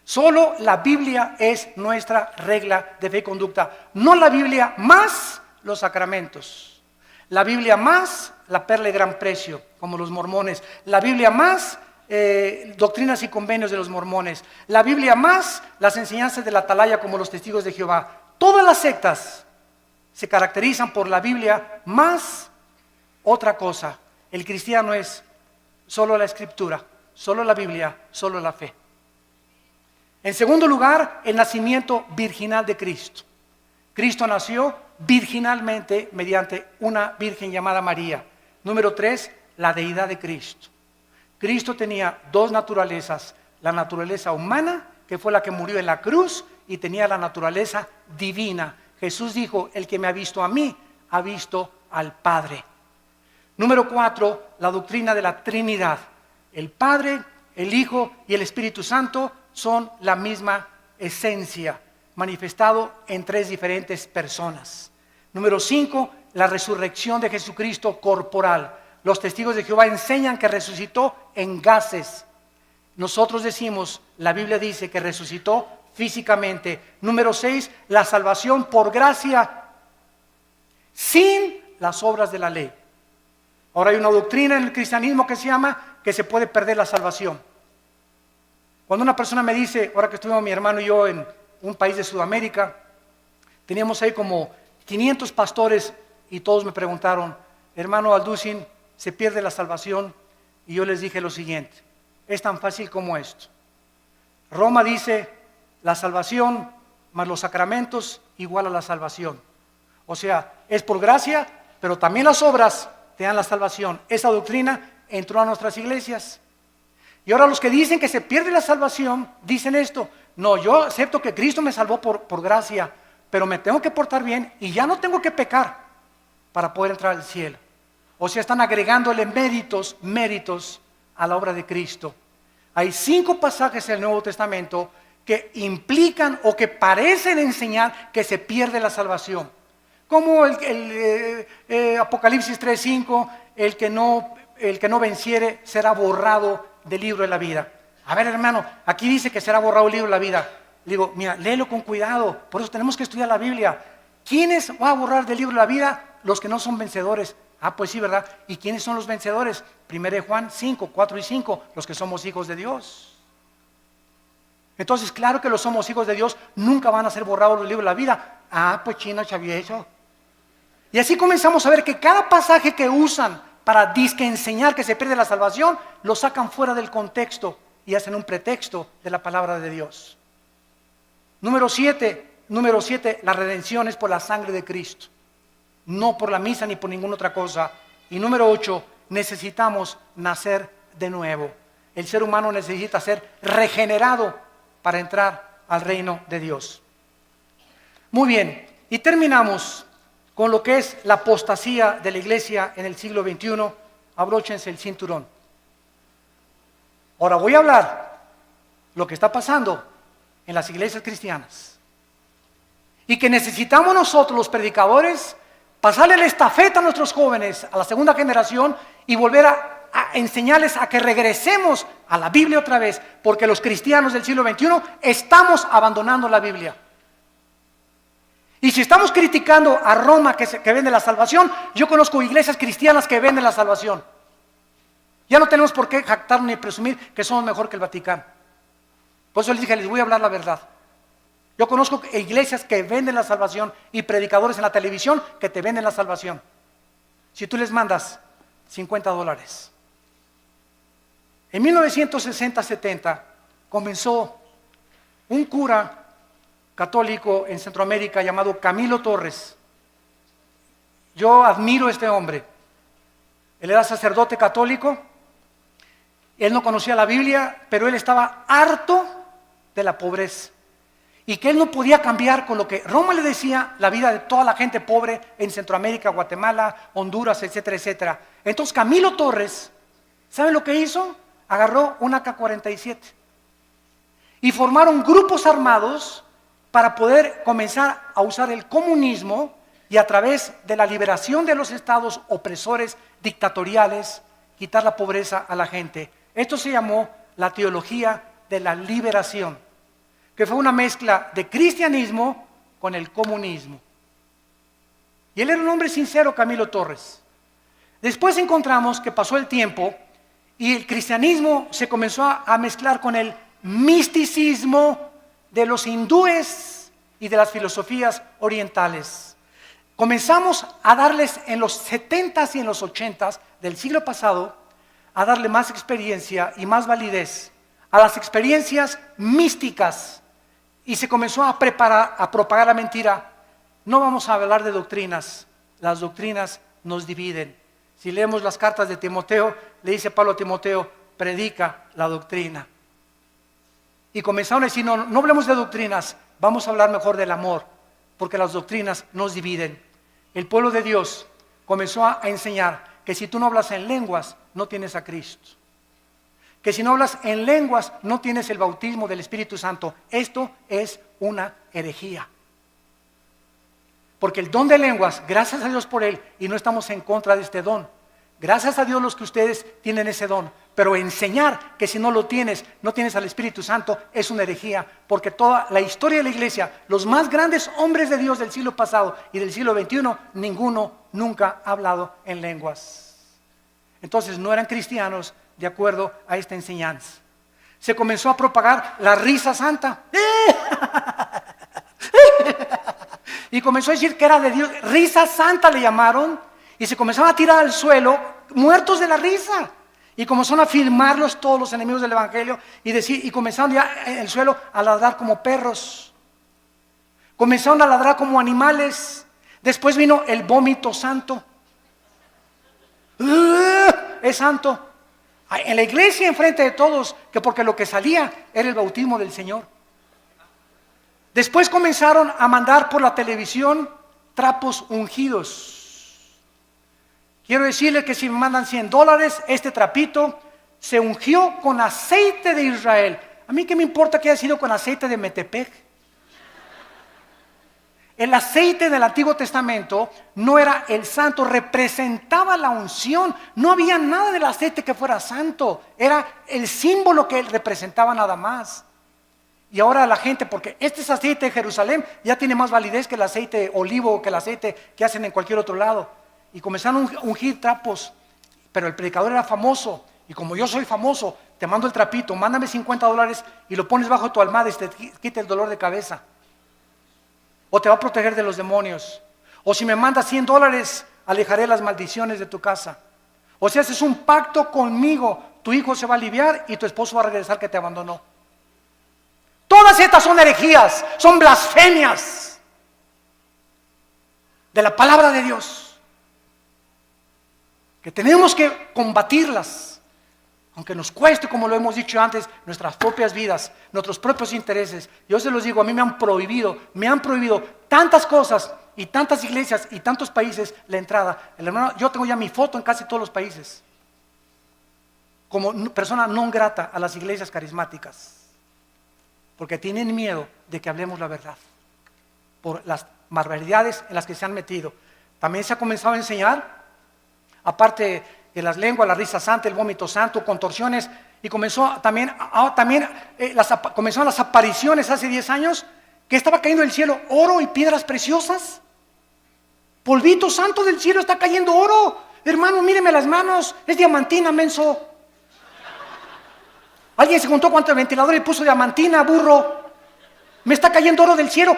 Solo la Biblia es nuestra regla de fe y conducta, no la Biblia más los sacramentos, la Biblia más la perla de gran precio, como los mormones, la Biblia más doctrinas y convenios de los mormones, la Biblia más las enseñanzas de la atalaya como los testigos de Jehová. Todas las sectas se caracterizan por la Biblia más otra cosa. El cristiano es solo la escritura, solo la Biblia, solo la fe. En segundo lugar, el nacimiento virginal de Cristo. Cristo nació virginalmente mediante una virgen llamada María. Número 3, la deidad de Cristo. Cristo tenía dos naturalezas, la naturaleza humana, que fue la que murió en la cruz, y tenía la naturaleza divina. Jesús dijo, el que me ha visto a mí, ha visto al Padre. Número 4, la doctrina de la Trinidad. El Padre, el Hijo y el Espíritu Santo son la misma esencia, manifestado en tres diferentes personas. Número 5, la resurrección de Jesucristo corporal. Los testigos de Jehová enseñan que resucitó en gases. Nosotros decimos, la Biblia dice que resucitó físicamente. Número 6, la salvación por gracia sin las obras de la ley. Ahora hay una doctrina en el cristianismo que se llama que se puede perder la salvación. Cuando una persona me dice, ahora que estuvimos mi hermano y yo en un país de Sudamérica, teníamos ahí como 500 pastores y todos me preguntaron, hermano Alducin, ¿se pierde la salvación? Y yo les dije lo siguiente, es tan fácil como esto. Roma dice, la salvación más los sacramentos igual a la salvación. O sea, es por gracia, pero también las obras te dan la salvación. Esa doctrina entró a nuestras iglesias. Y ahora los que dicen que se pierde la salvación, dicen esto, no, yo acepto que Cristo me salvó por gracia, pero me tengo que portar bien y ya no tengo que pecar para poder entrar al cielo. O sea, están agregándole méritos a la obra de Cristo. Hay 5 pasajes en el Nuevo Testamento que implican o que parecen enseñar que se pierde la salvación. Como Apocalipsis 3:5, el que no venciere será borrado del libro de la vida. A ver, hermano, aquí dice que será borrado el libro de la vida. Le digo, mira, léelo con cuidado, por eso tenemos que estudiar la Biblia. ¿Quiénes va a borrar del libro de la vida? Los que no son vencedores. Ah, pues sí, ¿verdad? ¿Y quiénes son los vencedores? 1 Juan 5, 4 y 5, los que somos hijos de Dios. Entonces, claro que los somos hijos de Dios, nunca van a ser borrados del libro de la vida. Ah, pues chino, chavieso. Y así comenzamos a ver que cada pasaje que usan para disque enseñar que se pierde la salvación, lo sacan fuera del contexto y hacen un pretexto de la palabra de Dios. Número 7, la redención es por la sangre de Cristo, no por la misa ni por ninguna otra cosa. Y número 8, necesitamos nacer de nuevo. El ser humano necesita ser regenerado para entrar al reino de Dios. Muy bien, y terminamos con lo que es la apostasía de la iglesia en el siglo XXI. Abróchense el cinturón. Ahora voy a hablar lo que está pasando en las iglesias cristianas y que necesitamos nosotros los predicadores pasarle la estafeta a nuestros jóvenes, a la segunda generación, y volver a enseñarles a que regresemos a la Biblia otra vez, porque los cristianos del siglo XXI estamos abandonando la Biblia. Y si estamos criticando a Roma que vende la salvación, yo conozco iglesias cristianas que venden la salvación. Ya no tenemos por qué jactarnos ni presumir que somos mejor que el Vaticano. Por eso les dije, les voy a hablar la verdad. Yo conozco iglesias que venden la salvación y predicadores en la televisión que te venden la salvación. Si tú les mandas $50. En 1960-70 comenzó un cura católico en Centroamérica llamado Camilo Torres. Yo admiro a este hombre. Él era sacerdote católico. Él no conocía la Biblia, pero él estaba harto de la pobreza y que él no podía cambiar con lo que Roma le decía la vida de toda la gente pobre en Centroamérica, Guatemala, Honduras, etcétera, etcétera. Entonces Camilo Torres, ¿saben lo que hizo? Agarró un AK-47 y formaron grupos armados para poder comenzar a usar el comunismo y a través de la liberación de los estados opresores dictatoriales, quitar la pobreza a la gente. Esto se llamó la teología de la liberación, que fue una mezcla de cristianismo con el comunismo. Y él era un hombre sincero, Camilo Torres. Después encontramos que pasó el tiempo Y el cristianismo se comenzó a mezclar con el misticismo de los hindúes y de las filosofías orientales. Comenzamos a darles en los 70s y en los 80s del siglo pasado, a darle más experiencia y más validez a las experiencias místicas, y se comenzó a propagar la mentira. No vamos a hablar de doctrinas, las doctrinas nos dividen. Si leemos las cartas de Timoteo, le dice Pablo a Timoteo, predica la doctrina. Y comenzaron a decir, no hablemos de doctrinas, vamos a hablar mejor del amor, porque las doctrinas nos dividen. El pueblo de Dios comenzó a enseñar que si tú no hablas en lenguas, no tienes a Cristo. Que si no hablas en lenguas, no tienes el bautismo del Espíritu Santo. Esto es una herejía. Porque el don de lenguas, gracias a Dios por él, y no estamos en contra de este don. Gracias a Dios los que ustedes tienen ese don. Pero enseñar que si no lo tienes, no tienes al Espíritu Santo, es una herejía. Porque toda la historia de la iglesia, los más grandes hombres de Dios del siglo pasado y del siglo XXI, ninguno nunca ha hablado en lenguas. Entonces no eran cristianos de acuerdo a esta enseñanza. Se comenzó a propagar la risa santa. Y comenzó a decir que era de Dios. Risa santa le llamaron. Y se comenzaron a tirar al suelo, muertos de la risa. Y comenzaron a filmarlos todos los enemigos del evangelio. Y comenzaron ya en el suelo a ladrar como perros. Comenzaron a ladrar como animales. Después vino el vómito santo. Es santo. En la iglesia, enfrente de todos, que porque lo que salía era el bautismo del Señor. Después comenzaron a mandar por la televisión trapos ungidos. Quiero decirle que si me mandan $100, este trapito se ungió con aceite de Israel. A mí qué me importa que haya sido con aceite de Metepec. El aceite del Antiguo Testamento no era el santo, representaba la unción. No había nada del aceite que fuera santo, era el símbolo que él representaba nada más. Y ahora la gente, porque este es aceite de Jerusalén, ya tiene más validez que el aceite olivo o que el aceite que hacen en cualquier otro lado. Y comenzaron a ungir trapos, pero el predicador era famoso. Y como yo soy famoso, te mando el trapito, mándame $50 y lo pones bajo tu almohada y te quita el dolor de cabeza. O te va a proteger de los demonios. O si me mandas $100, alejaré las maldiciones de tu casa. O si haces un pacto conmigo, tu hijo se va a aliviar y tu esposo va a regresar que te abandonó. Todas estas son herejías, son blasfemias de la palabra de Dios, que tenemos que combatirlas, aunque nos cueste, como lo hemos dicho antes, nuestras propias vidas, nuestros propios intereses. Yo se los digo, a mí me han prohibido tantas cosas y tantas iglesias y tantos países la entrada. Hermano, yo tengo ya mi foto en casi todos los países, como persona non grata a las iglesias carismáticas. Porque tienen miedo de que hablemos la verdad, por las barbaridades en las que se han metido. También se ha comenzado a enseñar, aparte de las lenguas, la risa santa, el vómito santo, contorsiones, y comenzaron las apariciones hace 10 años, que estaba cayendo del cielo oro y piedras preciosas. Polvito santo del cielo, está cayendo oro. Hermano, míreme las manos, es diamantina, menso. Alguien se juntó contra el ventilador y puso diamantina, burro. Me está cayendo oro del cielo.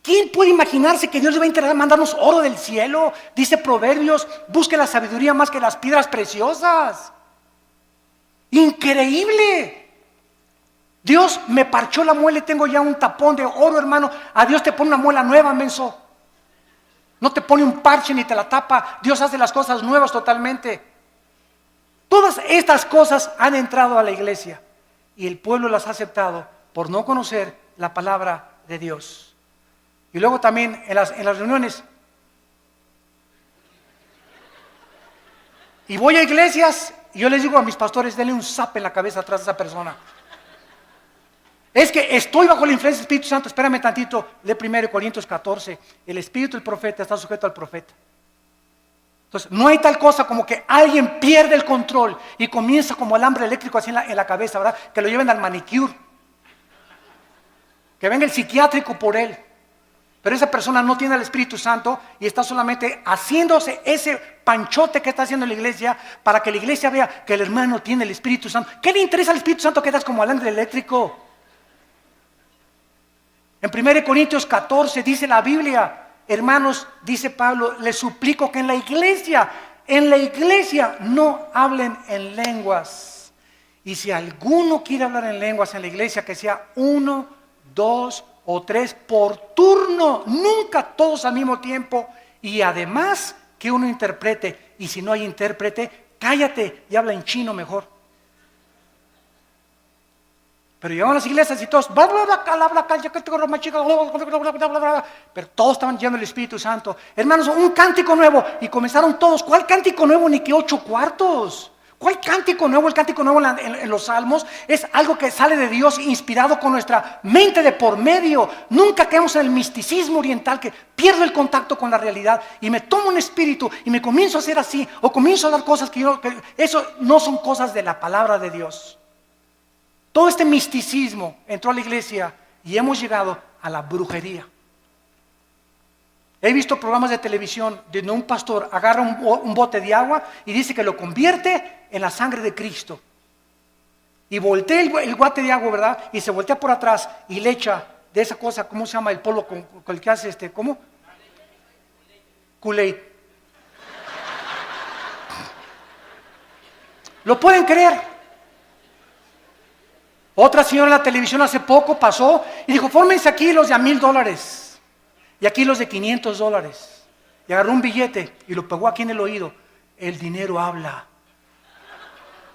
¿Quién puede imaginarse que Dios le va a interesar mandarnos oro del cielo? Dice Proverbios, busque la sabiduría más que las piedras preciosas. Increíble. Dios me parchó la muela y tengo ya un tapón de oro, hermano. A Dios te pone una muela nueva, menso. No te pone un parche ni te la tapa. Dios hace las cosas nuevas totalmente. Todas estas cosas han entrado a la iglesia y el pueblo las ha aceptado por no conocer la palabra de Dios. Y luego también en las reuniones. Y voy a iglesias y yo les digo a mis pastores, denle un zap en la cabeza atrás de esa persona. Es que estoy bajo la influencia del Espíritu Santo. Espérame tantito, lee 1 Corintios 14. El espíritu del profeta está sujeto al profeta. Entonces, no hay tal cosa como que alguien pierde el control y comienza como alambre eléctrico así en la cabeza, ¿verdad? Que lo lleven al manicure. Que venga el psiquiátrico por él. Pero esa persona no tiene el Espíritu Santo y está solamente haciéndose ese panchote que está haciendo la iglesia para que la iglesia vea que el hermano tiene el Espíritu Santo. ¿Qué le interesa al Espíritu Santo que estás como alambre eléctrico? En 1 Corintios 14 dice la Biblia, hermanos, dice Pablo, les suplico que en la iglesia no hablen en lenguas. Y si alguno quiere hablar en lenguas en la iglesia, que sea 1, 2 o 3 por turno, nunca todos al mismo tiempo. Y además que uno interprete. Y si no hay intérprete, cállate y habla en chino mejor. Pero llegaban a las iglesias y todos, pero todos estaban llenos del Espíritu Santo. Hermanos, un cántico nuevo. Y comenzaron todos. ¿Cuál cántico nuevo? Ni que 8 cuartos. ¿Cuál cántico nuevo? El cántico nuevo en los salmos es algo que sale de Dios, inspirado con nuestra mente de por medio. Nunca caemos en el misticismo oriental que pierdo el contacto con la realidad y me tomo un espíritu y me comienzo a hacer así o comienzo a dar cosas que eso no son cosas de la palabra de Dios. Todo este misticismo entró a la iglesia y hemos llegado a la brujería. He visto programas de televisión donde un pastor agarra un bote de agua y dice que lo convierte en la sangre de Cristo. Y voltea el bote de agua, ¿verdad? Y se voltea por atrás y le echa de esa cosa, ¿cómo se llama? El polvo con el que hace ¿cómo? Kool-Aid. ¿Lo pueden creer? Otra señora en la televisión hace poco pasó y dijo, fórmense aquí los de $1,000 y aquí los de $500. Y agarró un billete y lo pegó aquí en el oído. El dinero habla.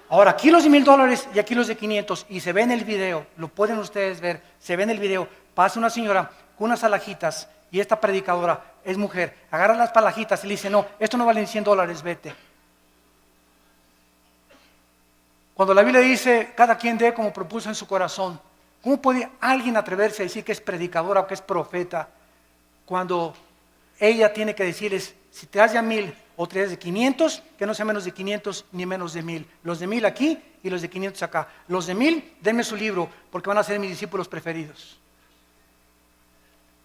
Ahora aquí los de $1,000 y aquí los de 500. Y se ve en el video, lo pueden ustedes ver, se ve en el video. Pasa una señora con unas alhajitas y esta predicadora es mujer. Agarra las palajitas y le dice, no, esto no vale $100, vete. Cuando la Biblia dice, cada quien dé como propuso en su corazón, ¿cómo puede alguien atreverse a decir que es predicadora o que es profeta cuando ella tiene que decirles, si te das de 1,000 o te das de 500, que no sea menos de 500 ni menos de 1,000? Los de 1,000 aquí y los de 500 acá. Los de 1,000, denme su libro porque van a ser mis discípulos preferidos.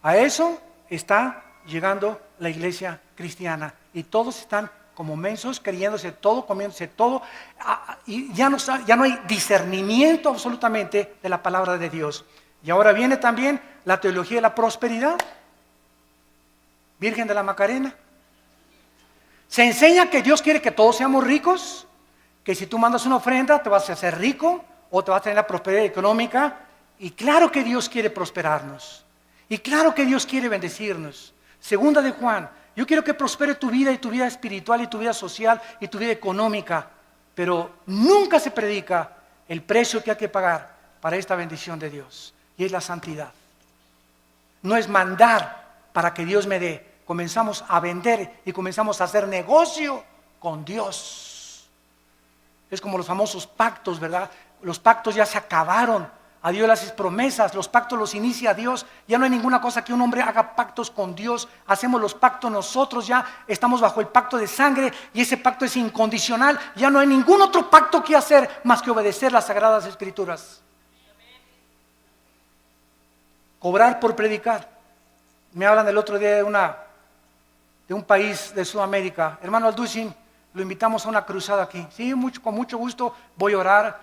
A eso está llegando la iglesia cristiana y todos están como mensos, creyéndose todo, comiéndose todo, y ya no hay discernimiento absolutamente de la palabra de Dios. Y ahora viene también la teología de la prosperidad. Virgen de la Macarena. Se enseña que Dios quiere que todos seamos ricos, que si tú mandas una ofrenda te vas a hacer rico o te vas a tener la prosperidad económica. Y claro que Dios quiere prosperarnos. Y claro que Dios quiere bendecirnos. Segunda de Juan. Yo quiero que prospere tu vida y tu vida espiritual y tu vida social y tu vida económica, pero nunca se predica el precio que hay que pagar para esta bendición de Dios, y es la santidad. No es mandar para que Dios me dé, comenzamos a vender y comenzamos a hacer negocio con Dios. Es como los famosos pactos, ¿verdad? Los pactos ya se acabaron. A Dios le haces promesas, los pactos los inicia Dios. Ya no hay ninguna cosa que un hombre haga pactos con Dios. Hacemos los pactos nosotros, ya estamos bajo el pacto de sangre y ese pacto es incondicional. Ya no hay ningún otro pacto que hacer más que obedecer las sagradas escrituras. Cobrar por predicar. Me hablan el otro día de un país de Sudamérica. Hermano Alducin, lo invitamos a una cruzada aquí. Sí, con mucho gusto voy a orar.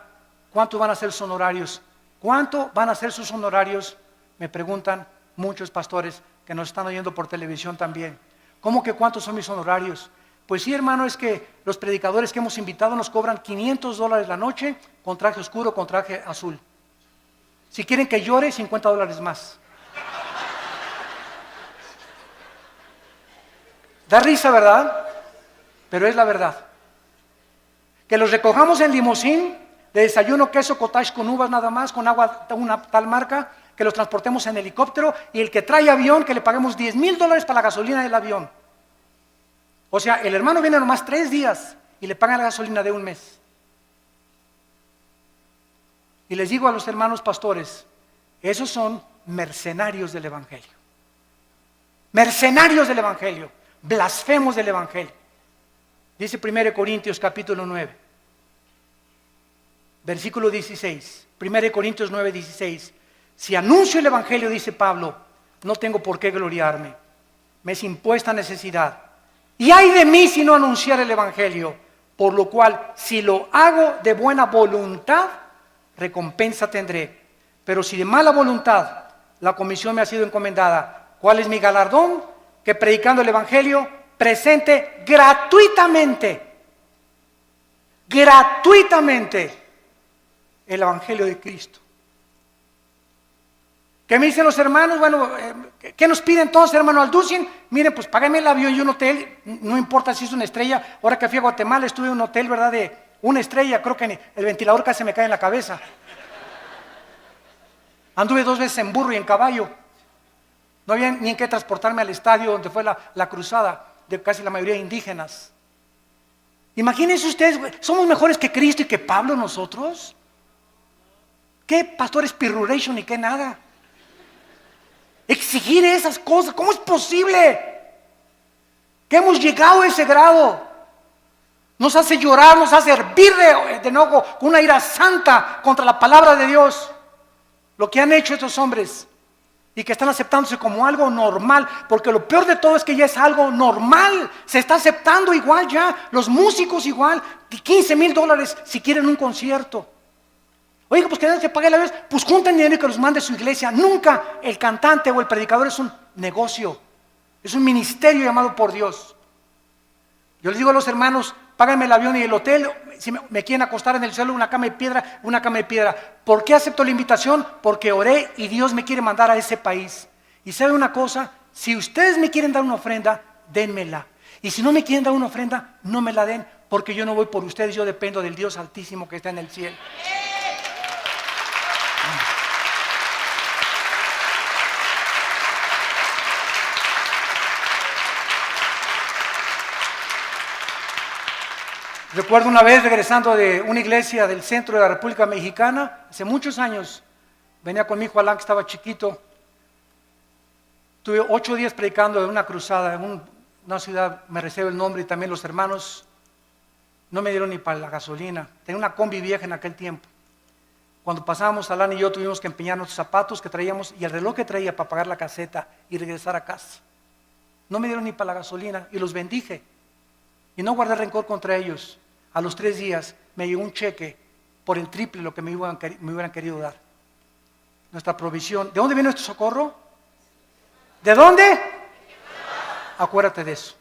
¿Cuántos van a ser sus honorarios? ¿Cuánto van a ser sus honorarios? Me preguntan muchos pastores que nos están oyendo por televisión también. ¿Cómo que cuántos son mis honorarios? Pues sí, hermano, es que los predicadores que hemos invitado nos cobran $500 la noche con traje oscuro, con traje azul. Si quieren que llore, $50 más. Da risa, ¿verdad? Pero es la verdad. Que los recojamos en limusín, de desayuno, queso, cottage con uvas nada más, con agua de una tal marca, que los transportemos en helicóptero, y el que trae avión, que le paguemos $10,000 para la gasolina del avión. O sea, el hermano viene nomás 3 días y le pagan la gasolina de un mes. Y les digo a los hermanos pastores, esos son mercenarios del Evangelio. Mercenarios del Evangelio, blasfemos del Evangelio. Dice 1 Corintios capítulo 9. Versículo 16, 1 Corintios 9, 16. Si anuncio el Evangelio, dice Pablo, no tengo por qué gloriarme. Me es impuesta necesidad. Y ay de mí si no anunciar el Evangelio, por lo cual, si lo hago de buena voluntad, recompensa tendré. Pero si de mala voluntad, la comisión me ha sido encomendada. ¿Cuál es mi galardón? Que predicando el Evangelio, presente gratuitamente el Evangelio de Cristo. ¿Qué me dicen los hermanos? Bueno, ¿qué nos pide entonces, hermano Alducin? Miren, pues págame el avión y un hotel, no importa si es una estrella. Ahora que fui a Guatemala estuve en un hotel, ¿verdad? De una estrella, creo que el ventilador casi me cae en la cabeza. Anduve 2 veces en burro y en caballo. No había ni en qué transportarme al estadio donde fue la cruzada de casi la mayoría de indígenas. Imagínense ustedes, ¿somos mejores que Cristo y que Pablo nosotros? ¿Qué pastores pirruration y qué nada? Exigir esas cosas, ¿cómo es posible? Que hemos llegado a ese grado. Nos hace llorar, nos hace hervir de enojo con una ira santa contra la palabra de Dios. Lo que han hecho estos hombres y que están aceptándose como algo normal, porque lo peor de todo es que ya es algo normal, se está aceptando igual ya, los músicos igual, $15,000 si quieren un concierto. Oiga, pues que nadie se pague la vez, pues junten dinero y que los mande su iglesia. Nunca el cantante o el predicador es un negocio, es un ministerio llamado por Dios. Yo les digo a los hermanos, páganme el avión y el hotel, si me quieren acostar en el suelo, una cama de piedra, una cama de piedra. ¿Por qué acepto la invitación? Porque oré y Dios me quiere mandar a ese país. Y sabe una cosa, si ustedes me quieren dar una ofrenda, dénmela. Y si no me quieren dar una ofrenda, no me la den, porque yo no voy por ustedes, yo dependo del Dios Altísimo que está en el cielo. Recuerdo una vez regresando de una iglesia del centro de la República Mexicana, hace muchos años, venía con mi hijo Alan que estaba chiquito. Tuve 8 días predicando en una cruzada en una ciudad, me reservo el nombre, y también los hermanos no me dieron ni para la gasolina. Tenía una combi vieja en aquel tiempo. Cuando pasábamos, Alan y yo tuvimos que empeñar nuestros zapatos que traíamos y el reloj que traía para pagar la caseta y regresar a casa. No me dieron ni para la gasolina y los bendije. Y no guardé rencor contra ellos. A los 3 días me llegó un cheque por el triple de lo que me hubieran querido dar. Nuestra provisión. ¿De dónde viene nuestro socorro? ¿De dónde? Acuérdate de eso.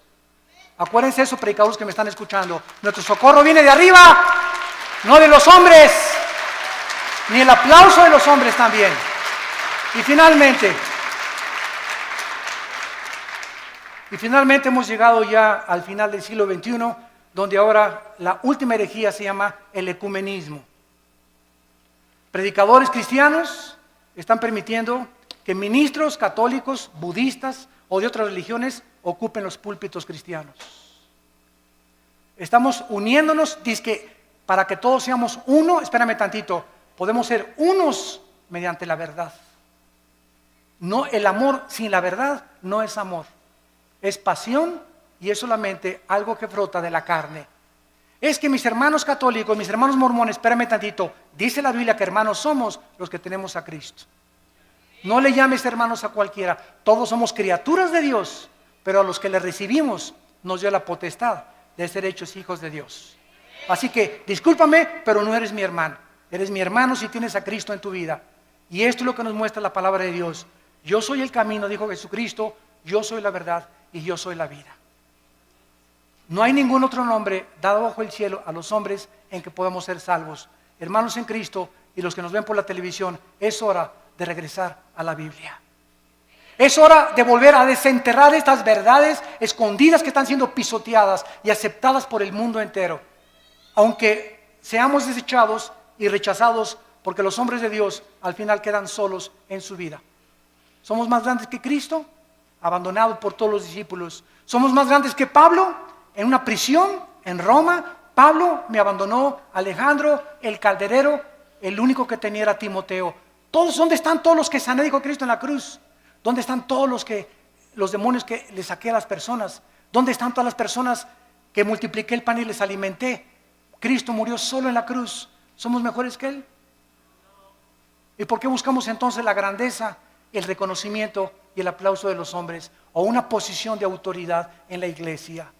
Acuérdense de eso, predicadores que me están escuchando. Nuestro socorro viene de arriba, no de los hombres, ni el aplauso de los hombres también. Y finalmente hemos llegado ya al final del siglo XXI, donde ahora la última herejía se llama el ecumenismo. Predicadores cristianos están permitiendo que ministros católicos, budistas o de otras religiones ocupen los púlpitos cristianos. Estamos uniéndonos, dizque para que todos seamos uno. Espérame tantito, podemos ser unos mediante la verdad. No, el amor sin la verdad no es amor, es pasión. Y es solamente algo que brota de la carne. Es que mis hermanos católicos, mis hermanos mormones, espérame tantito, dice la Biblia que hermanos somos los que tenemos a Cristo. No le llames hermanos a cualquiera, todos somos criaturas de Dios, pero a los que le recibimos nos dio la potestad de ser hechos hijos de Dios. Así que, discúlpame, pero no eres mi hermano. Eres mi hermano si tienes a Cristo en tu vida. Y esto es lo que nos muestra la palabra de Dios. Yo soy el camino, dijo Jesucristo, yo soy la verdad y yo soy la vida. No hay ningún otro nombre dado bajo el cielo a los hombres en que podamos ser salvos. Hermanos en Cristo y los que nos ven por la televisión, es hora de regresar a la Biblia. Es hora de volver a desenterrar estas verdades escondidas que están siendo pisoteadas y aceptadas por el mundo entero. Aunque seamos desechados y rechazados, porque los hombres de Dios al final quedan solos en su vida. ¿Somos más grandes que Cristo? Abandonado por todos los discípulos. ¿Somos más grandes que Pablo? En una prisión en Roma, Pablo me abandonó, Alejandro, el calderero, el único que tenía era Timoteo. ¿Dónde están todos los que sané, dijo Cristo en la cruz? ¿Dónde están todos los demonios que le saqué a las personas? ¿Dónde están todas las personas que multipliqué el pan y les alimenté? Cristo murió solo en la cruz. ¿Somos mejores que Él? ¿Y por qué buscamos entonces la grandeza, el reconocimiento y el aplauso de los hombres o una posición de autoridad en la iglesia.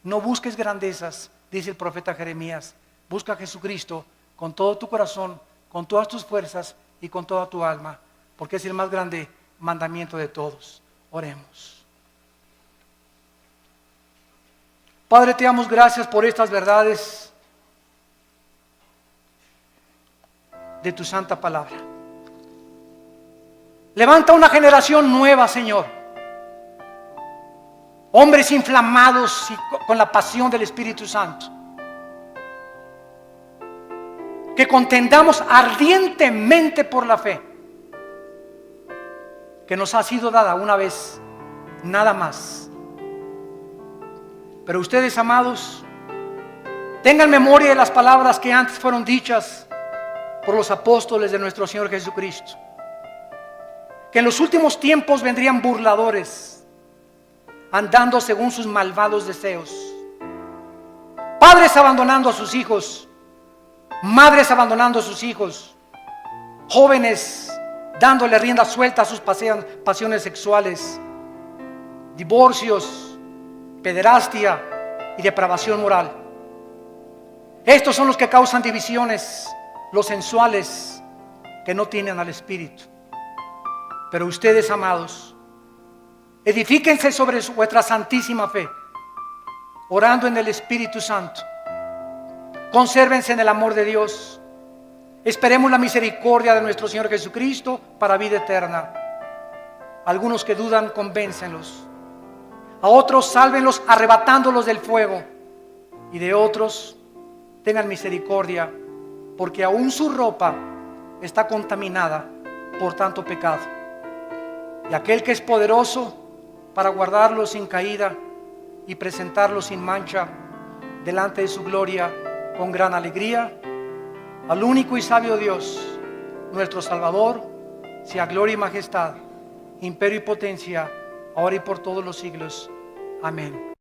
No busques grandezas, dice el profeta Jeremías. Busca a Jesucristo con todo tu corazón, con todas tus fuerzas y con toda tu alma, porque es el más grande mandamiento de todos. Oremos. Padre, te damos gracias por estas verdades de tu santa palabra. Levanta una generación nueva, Señor. Hombres inflamados y con la pasión del Espíritu Santo. Que contendamos ardientemente por la fe que nos ha sido dada una vez, nada más. Pero ustedes, amados, tengan memoria de las palabras que antes fueron dichas por los apóstoles de nuestro Señor Jesucristo. Que en los últimos tiempos vendrían burladores, andando según sus malvados deseos. Padres abandonando a sus hijos, madres abandonando a sus hijos, jóvenes dándole rienda suelta a sus pasiones sexuales, divorcios, pederastia y depravación moral. Estos son los que causan divisiones, los sensuales que no tienen al Espíritu. Pero ustedes, amados, edifíquense sobre vuestra santísima fe, orando en el Espíritu Santo. Consérvense en el amor de Dios. Esperemos la misericordia de nuestro Señor Jesucristo para vida eterna. Algunos que dudan, convéncenlos. A otros, sálvenlos arrebatándolos del fuego. Y de otros, tengan misericordia, porque aún su ropa está contaminada por tanto pecado. Y aquel que es poderoso para guardarlos sin caída y presentarlos sin mancha delante de su gloria con gran alegría, al único y sabio Dios, nuestro Salvador, sea gloria y majestad, imperio y potencia, ahora y por todos los siglos. Amén.